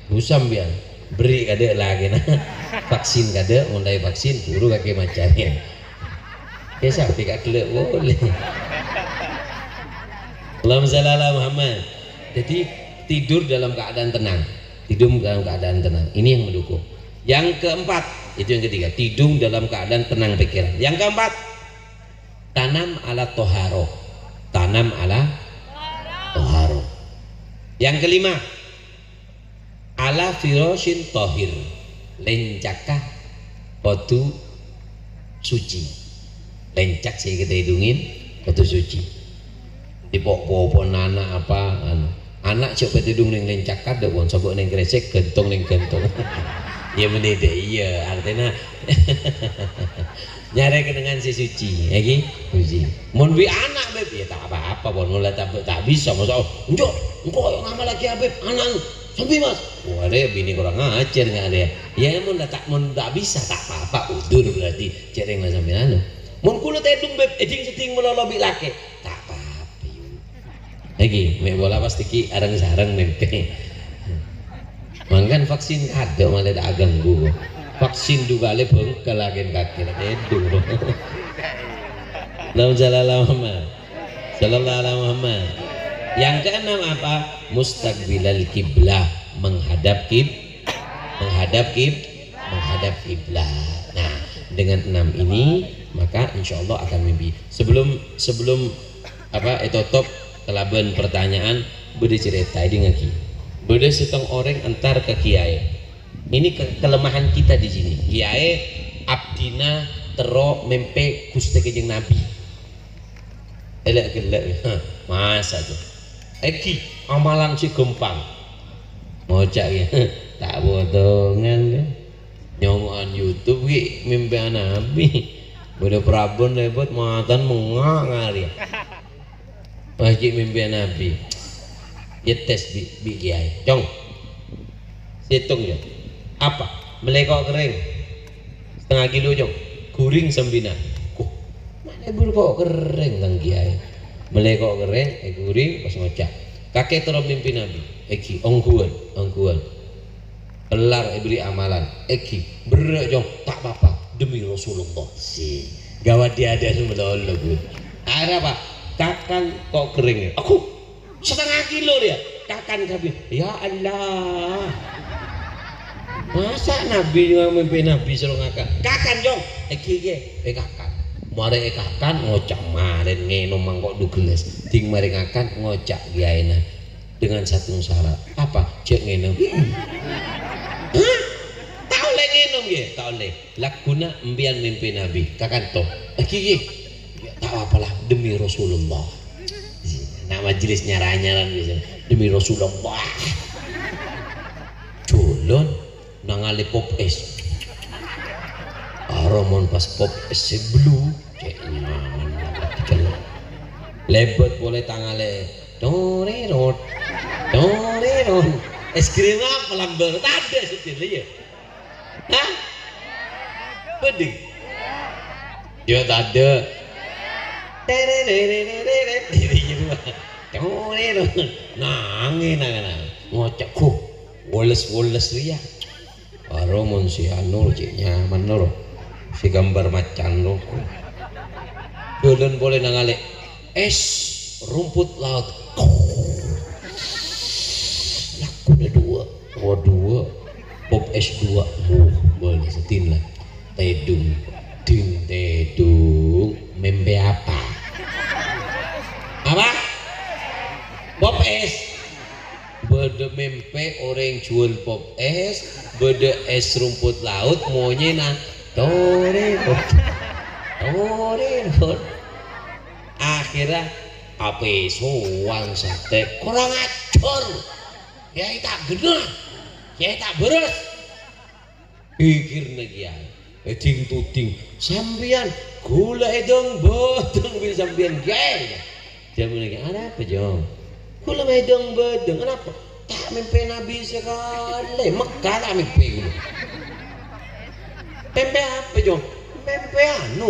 busam biar beri kada lagi nah vaksin kada mulai vaksin buru kake macamnya biasa tidak kelak boleh Allahumma shalli ala Muhammad jadi tidur dalam keadaan tenang tidur dalam keadaan tenang ini yang mendukung yang keempat itu yang ketiga tidur dalam keadaan tenang pikiran yang keempat tanam ala toharo tanam ala toharo yang kelima ala firoshin tohir lencakah potu suci lencak sih kita hidungin potu suci di pok-pok anak apa anak coba hidung neng lencak kada pun sobok neng gresek gentong neng gentong ya mendidik iya artinya nyari dengan si suci lagi suci mau bi anak beb ya tak apa-apa pun mulai tak bisa masa njok engkau yang ngamal lagi beb anak sampai mas wah deh bini kurang ajar nggak ada ya mau tak bisa tak apa-apa udur berarti cereng lah sampai anu mau kulo tedung beb eding seting melolobi laki tak apa-apa yuk lagi mek bola pasti ki arang sarang nempe mangkan vaksin ada malah tak ganggu vaksin juga le bengkel lagi kaki edung sallallahu alaihi Muhammad yang keenam apa mustaqbilal kiblah menghadap kiblah nah dengan 6 ini maka insya Allah akan mimpi sebelum apa itu top kelaban pertanyaan budi cerita ini ngaki beda setong orang antar ke kiai ini kelemahan kita di sini kiai abdina tero mempe Gusti Kanjeng Nabi elek masa tuh eki amalan si gempang ngocak ya tak botongan ya nyomoan YouTube ki mimpi Nabi beda Prabon lebat matan mengangar ya wajib mimpi Nabi ya tes bi kiai cong hitung ya apa melekok kering setengah kilo cong guring sembilan mana buru kok kering tang kiai melekok kering guring pas ngocak kakek terus mimpi Nabi eki ongguan kelar beri amalan eki berat cong tak apa-apa demi Rasulullah sih gawat dia ada semelolo gue ada apa kakan kok kering aku setengah kilo dia kakan kabin ya Allah masa Nabi juga mimpi Nabi suruh ngakak kakan jong iki kakan mari kakan ngocak maren ngenom mangkok dugeles ting mari ngakan ngocak giaina dengan satu syarat apa cek ngenom tak oleh ngenom ya tak oleh lakuna embian mimpi Nabi kakan toh iki tak apalah demi Rasulullah nah majelis nyaran bisa demi Rasulullah culun nangali pop es aromon pas pop es sebelum lebet boleh tangale doreron es krim apa lamber tak ada setir ya hah pedih ya tak ada nangin ngocak ku woles ria aromon si anul ciknya nyaman lo si gambar macan lo dolen boleh nangalek es rumput laut. Laku ada dua, dua pop es dua, boleh setin lah. Tedung, tedung, membe apa? Apa? Pop es. Bede mempe orang jual pop es, bede es rumput laut, maunya na tore. Akhirnya apa soang sate kurang ajar ya tak genah ya tak beres pikir lagi ya ting tuting sambian gula edong bodong bisa sambian gaya jamu lagi ada apa jom gula edong bodong kenapa tak mimpi nabi sekali Mekah tak mimpi gula tempe apa jom mempe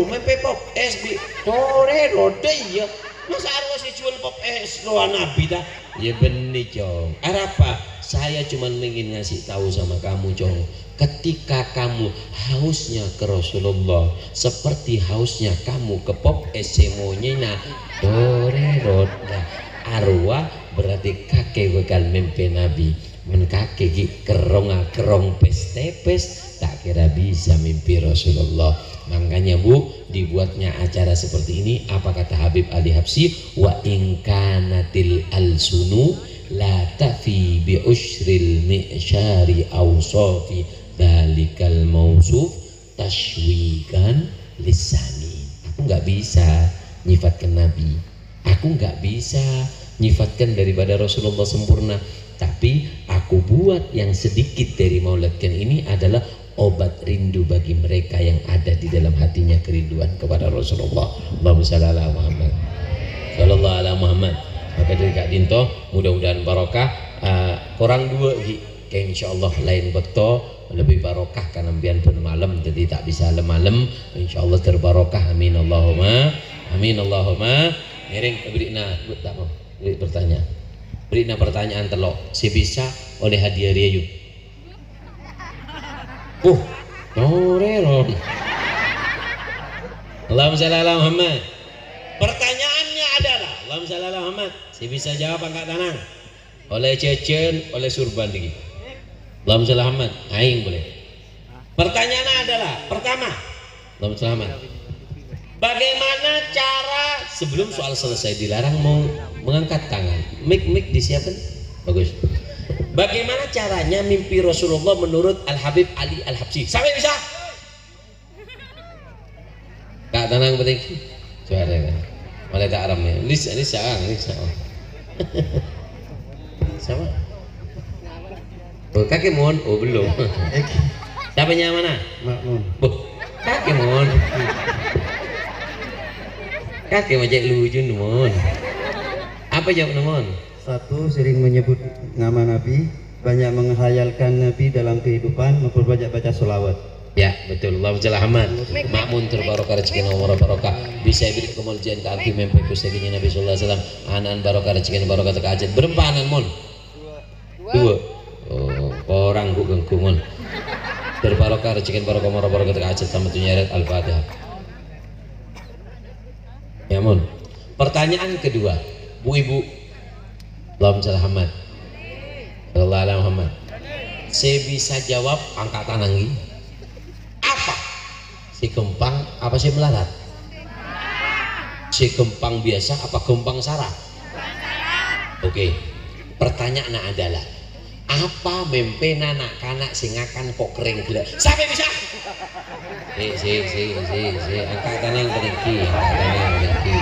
mempe pop es di tore rode ya masa harus dijual pop es doa nabi dah ya benih Jong apa saya cuma ingin ngasih tahu sama kamu Jong ketika kamu hausnya ke Rasulullah seperti hausnya kamu ke pop es semuanya nah tore rode arwah berarti kakek bakal mempe nabi men kakek kerong pes tepes tak kira bisa mimpi Rasulullah. Makanya Bu dibuatnya acara seperti ini apa kata Habib Ali Habsyi wa in kanatil alsunu la tafi bi usril mi'syari awsafi dalikal mausuf tashwikan lisani. Aku nggak bisa nyifatkan Nabi, aku nggak bisa nyifatkan daripada Rasulullah sempurna, tapi aku buat yang sedikit dari mauladkan ini adalah obat rindu bagi mereka yang ada di dalam hatinya kerinduan kepada Rasulullah. Allahumma shalli ala Muhammad. Sallallahu ala Muhammad. Maka dari Kak Dinto mudah-mudahan barokah. Korang dua kayak insyaallah lain beto lebih barokah karena biar pun malam jadi tak bisa malam insyaallah terbarokah amin Allahumma amin Allahumma. Miring berina tak mau bertanya. Berina pertanyaan telok si bisa oleh hadiah riayu. Noreron. Allahumma shalli ala Muhammad. Pertanyaannya adalah Allahumma shalli ala Muhammad. Saya bisa jawab angkat tangan. Oleh Cecen, oleh Surban lagi. Allahumma shalli ala Muhammad. Aing boleh. Pertanyaannya adalah pertama, Allahumma shalli ala Muhammad. Bagaimana cara sebelum soal selesai dilarang mau mengangkat tangan. Mic disiapkan. Bagus. Bagaimana caranya mimpi Rasulullah menurut Al-Habib Ali Al-Habsyi? Sampai bisa? Kak tenang penting. Suara kan. Oleh tak aram ya. Ini seorang. Sama. Oh, kakek mohon. Oh belum. Siapanya mana? Makmun. Kakek mohon. Kakek macam lucu mohon. Apa jawab mohon? Satu, sering menyebut nama Nabi, banyak menghayalkan Nabi dalam kehidupan, memperbanyak baca sholawat. Ya betul. Allahumma shalli Muhammad. Makmun terbarokah rezeki umur barokah. Bisa beri kemuliaan ke anti mimpi pustakinya Nabi sallallahu alaihi wasallam. Anan barokah rezeki barokah tekajat. Berapa anan mon? Dua. Oh, orang gua gengkungon. Terbarokah rezeki barokah umur barokah tekajat sama tunya ayat Al-Fatihah. Ya mon. Pertanyaan kedua, Bu Ibu. Allahumma shalli Muhammad. Sallallahu alaihi Muhammad. Saya bisa jawab angkat tangan lagi. Apa? Si gempang apa si melarat? Si gempang biasa apa gempang saraf? Oke. Pertanyaannya adalah apa mimpi anak-anak sing akan kok kering gila? Sampai bisa? Si angkat tangan berhenti, angkat tangan berhenti.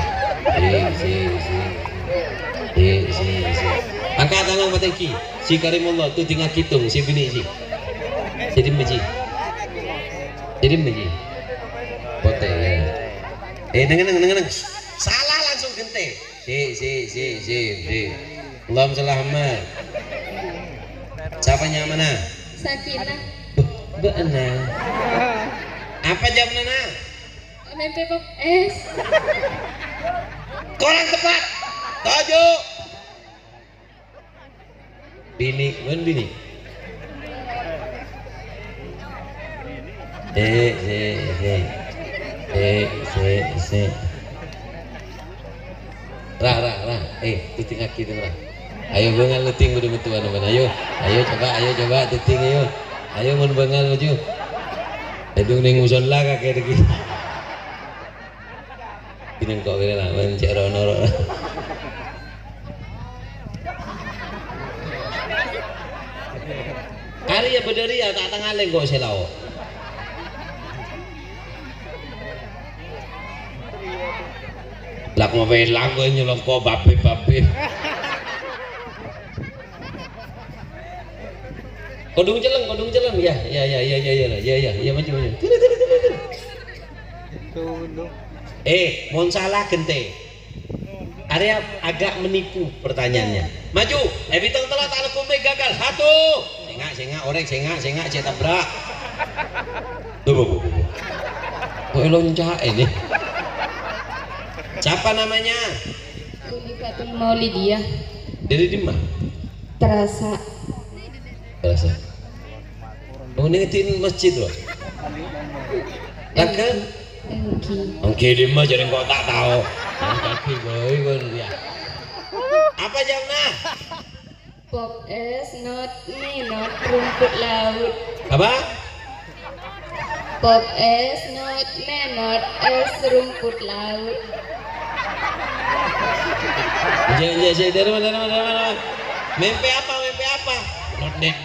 Angkat tangan pateki. Si Karimullah tu tinggal hitung si bini si. Jadi meji. Pote ya. Dengen. Salah langsung gente. Si. Allahumma shalli Muhammad. Siapanya mana? Sakinah. Benar. Apa jawab Nana? Mimpi pop es. Korang tepat. Tajuk. Bini. Rah. Tuting aki itu rah. Ayo bengal luting udah betul mana. Ayo coba tuting ayo. Ayo mun bengal maju. Edung ning muson lah kakek lagi. Pinang kok kira lah mencek rono. Hari ya bederi ya tak tangaleng kok selao. Lak mau main lagu nyolong kok babe. Kodung jeleng ya maju. Mohon salah gente. Area agak menipu pertanyaannya. Maju, bitang telat anak kumbe gagal. Satu. Sengak, saya tabrak. Tuh. Kok loncah ini? Siapa namanya? Unifatul Maulidiyah. Dari di mana? Terasa. Oh ini ngetin masjid loh. Lakan? Oke lima jadi kau tak tahu. Kaki boy ya. Apa jamnya? Pop es not rumput laut. Apa? Pop es not rumput laut. Jangan dari mana? Mimpi apa? Not net.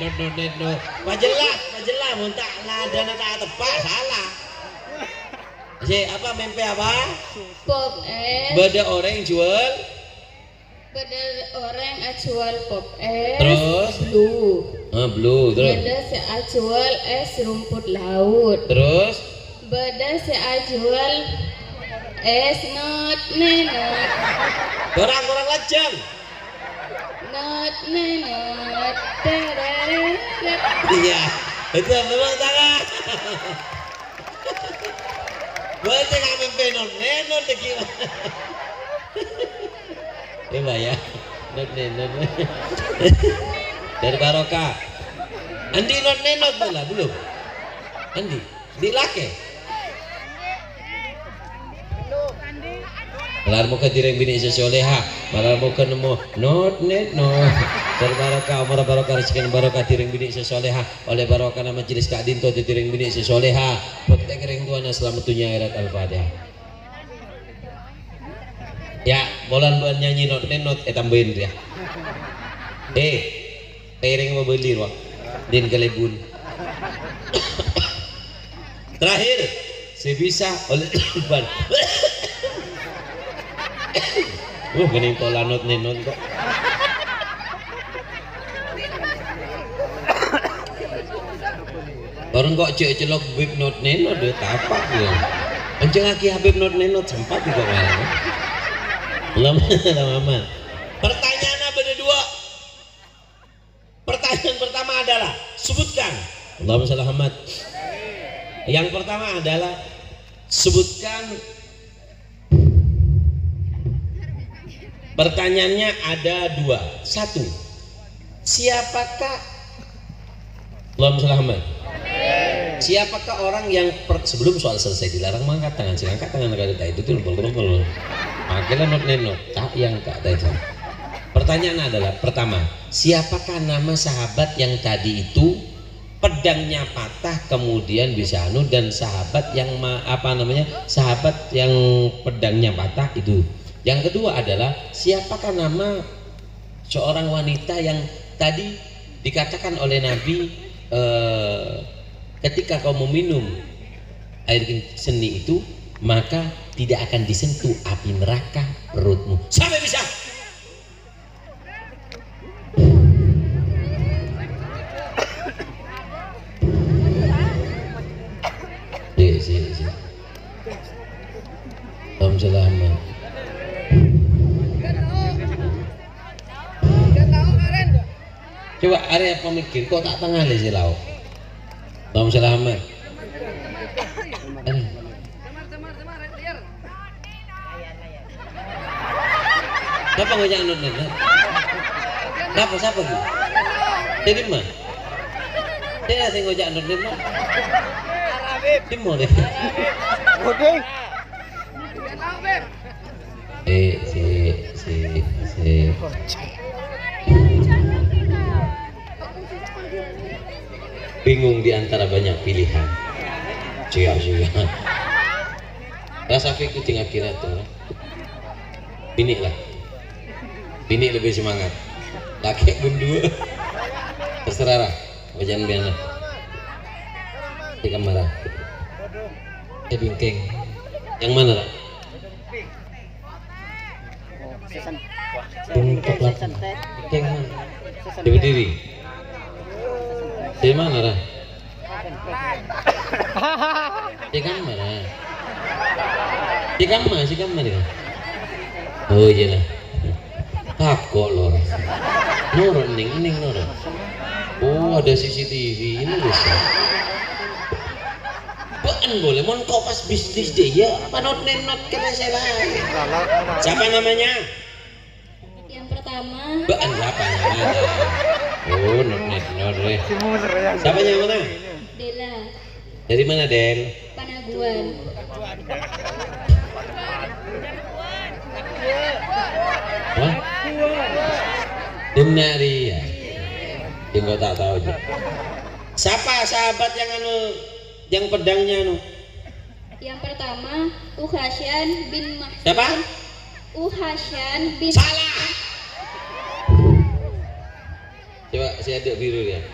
Majelah, muntah nada tak tepat salah. Apa mimpi apa? Pop es. Beda orang jual pop es. Terus? Blue. Terus? Beda jual es rumput laut. Terus? Beda jual es not. Kurang lajang. Not. Iya, itu memang tangan. Boleh nggak mimpi non gimana? Ya, non. Dari Barokah. Andi non belum. Andi, di laki. Malar muka direng bini sesoleha, malar muka nemu not. Dari Barokah, umur Barokah rezeki Barokah direng bini sesoleha, oleh Barokah nama majelis Kak Dinto direng bini sesoleha, protek ring tuana selamat dunia akhirat al-Fatihah. Ya, bolan buat nyanyi not tambahin dia. Tering mau beli wak, din kelebun. Terakhir, sebisa oleh ban. Gening pola not kok. Orang kok celok Habib not dia tapak ya. Anjing aki Habib not sempat juga malah. Lama. Pertanyaan ada dua. Pertanyaan pertama adalah sebutkan. Allahumma shalli Muhammad. Yang pertama adalah sebutkan. Pertanyaannya ada dua. Satu, siapakah Allahumma shalli Muhammad. Siapakah orang yang sebelum soal selesai dilarang mengangkat tangan, angkat tangan kada itu tuh kumpul. Akhirnya not tak yang tak itu. Pertanyaan adalah pertama, siapakah nama sahabat yang tadi itu pedangnya patah kemudian bisa dan sahabat yang sahabat yang pedangnya patah itu. Yang kedua adalah siapakah nama seorang wanita yang tadi dikatakan oleh Nabi ketika kau meminum air seni itu maka tidak akan disentuh api neraka perutmu. Sampai bisa. Si. Om selamat. Coba area pemikir kok tak tengah le si lauk. Om selamat. Siapa ngajak non? Siapa gitu? Jadi mah? Dia sing ngajak non. Timur deh. Oke. Si. Bingung di antara banyak pilihan. Cia. Rasa fikir tinggal kira tuh. Bini lah. Bini lebih semangat. Laki berdua. Terserah lah. Jangan biarlah. Di kamar. Bingkeng. Yang mana lah? Bingkeng mana? Dia berdiri. Di mana lah? Di kamar lah. Di kamar dia. Oh iya lah. Takut lor. Nurut ning nurut. Oh ada CCTV ini bisa. Bukan boleh, mon kau pas bisnis deh ya. Panot nenot kena saya. Siapa namanya? Yang pertama Bukan siapa namanya? Oh not deh. Siapa yang mana? Dela Dari mana Del? Panaguan. Wah? Denari ya. Yang kau tak tahu aja. Siapa sahabat yang pedangnya anu? Yang pertama Uhasyan bin Mahsin. Siapa? Uhasyan bin Salah. Coba saya aduk biru ya.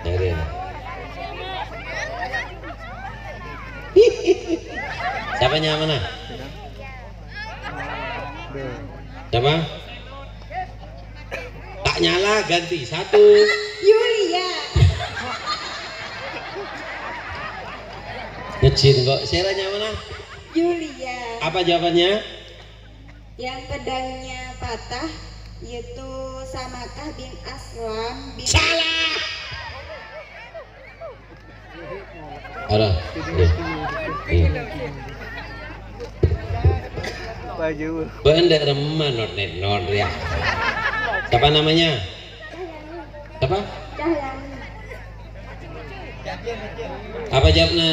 Cari. Siapanya mana? Siapa? Tak nyala ganti satu. Yulia. Ngecin kok. Seranya mana? Yulia. Apa jawabannya? Yang pedangnya patah yaitu Samakah bin Aslam bin Salah. Ada. Baju. Benda reman not ya. Siapa namanya? Siapa? Dahlani. Apa jawabnya?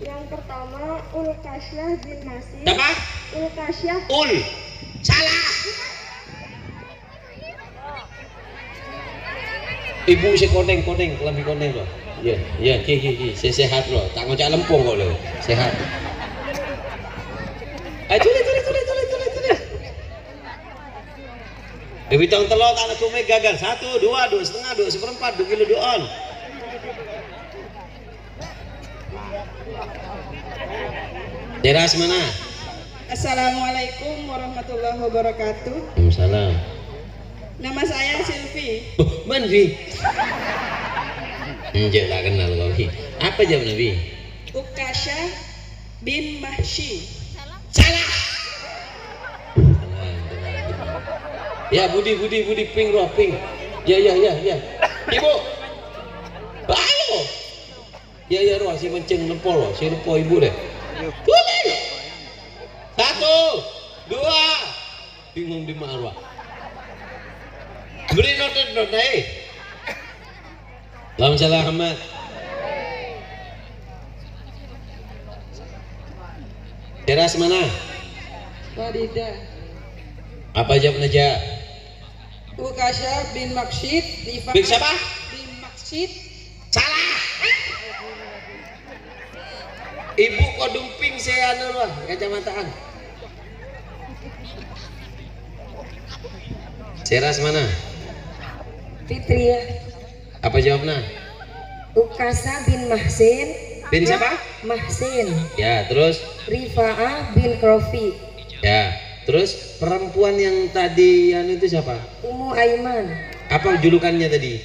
Yang pertama Ulkasyah bin Masih. Siapa? Ulkasyah. Ul. Salah. Ibu si koneng kelambi koneng loh. Ya, ki. Saya sehat loh. Tak ngocak lempung kok loh. Sehat. Ayo tulis. Bitang telur tak nak kume gagal. 1, 2, 2,5, 2,4, 2 kilo doon. Teras mana? Assalamualaikum warahmatullahi wabarakatuh. Waalaikumsalam. Nama saya Silvi. Manvi. Enggak tak kenal kau. Apa jawab Nabi? Ukasyah bin Mahshi. Salah. Ya Budi ping roh ping. Ya. Ibu. Ayo. Ya roh si menceng lempol roh. Si lempol ibu deh. Tulis. 1, 2. Bingung di mana roh. Beri not. Lawan salah Ahmad. Teras mana? Wadidah. Apa jawab Najah? Ukasyah bin Maksyid. Bin siapa? Bin Maksyid. Salah. Ibu kok dumping saya anu lah kacamataan. Teras mana? Fitria. Apa jawabnya? Ukasa bin Mahsin. Bin siapa? Mahsin. Ya, terus? Rifa'ah bin Krofi. Ya, terus perempuan yang tadi yang itu siapa? Ummu Aiman. Apa julukannya tadi?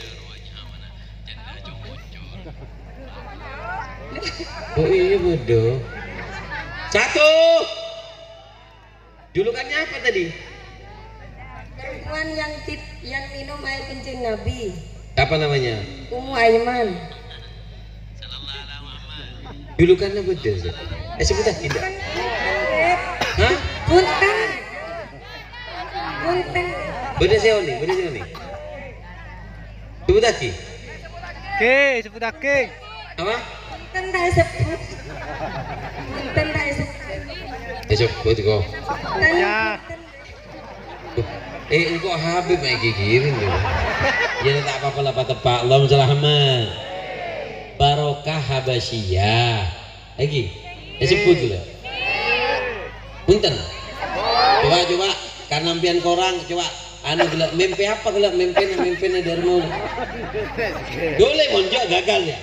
Oh iya bodoh. 1. Julukannya apa tadi? Perempuan yang minum air kencing Nabi. Apa namanya? Ummu Aiman. Julukannya bodoh. Sebentar tidak. Hah? Punten. Beda seoni. Sebut lagi. Sebut ake. Apa? Punten tak sebut. Besok buat kau. Punten. Kok Habib kayak giring gitu. Jadi tak apa-apa lah tepak. Allahumma sholli Muhammad. Barokah Habasyiyah. Lagi. Disebut dulu. Punten. Coba karena pian korang coba anu gelak mimpi apa gelak mimpinnya Darmo. Dole monjok gagal ya.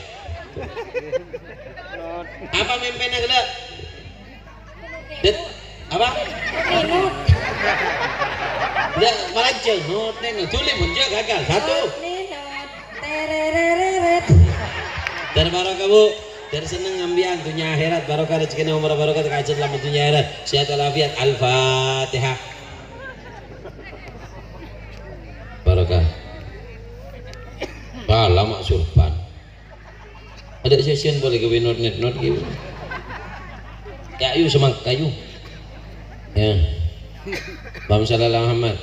Apa mimpinnya gelak? Apa? Ya malah jenut nih, dole monjok gagal. Satu. Ninot terereret. Dan barokah Bu, dari seneng ngambian dunia akhirat, barokah rezeki umur barokah terkajat dalam dunia akhirat. Sehat walafiat. Al-Fatihah. Barokah. Lama surpan. Ada session boleh ke not gitu. Ya ayo semangat kayu. Ya. Bang Sallallahu Muhammad.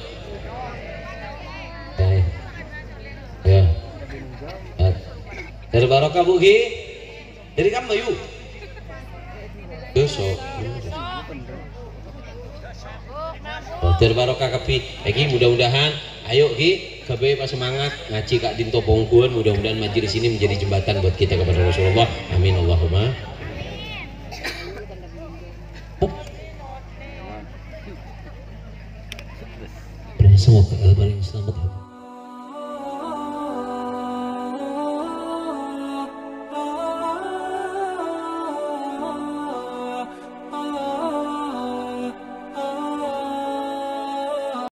Ya. Dari barokah Bu Gi. Dari kamu yuk. Besok. Dari barokah kapi. Lagi mudah-mudahan ayo Gi, kabeh pas semangat ngaji Kak Dinto Bongkuan, mudah-mudahan majelis ini menjadi jembatan buat kita kepada Rasulullah. Amin Allahumma. Semoga kabar yang selamat.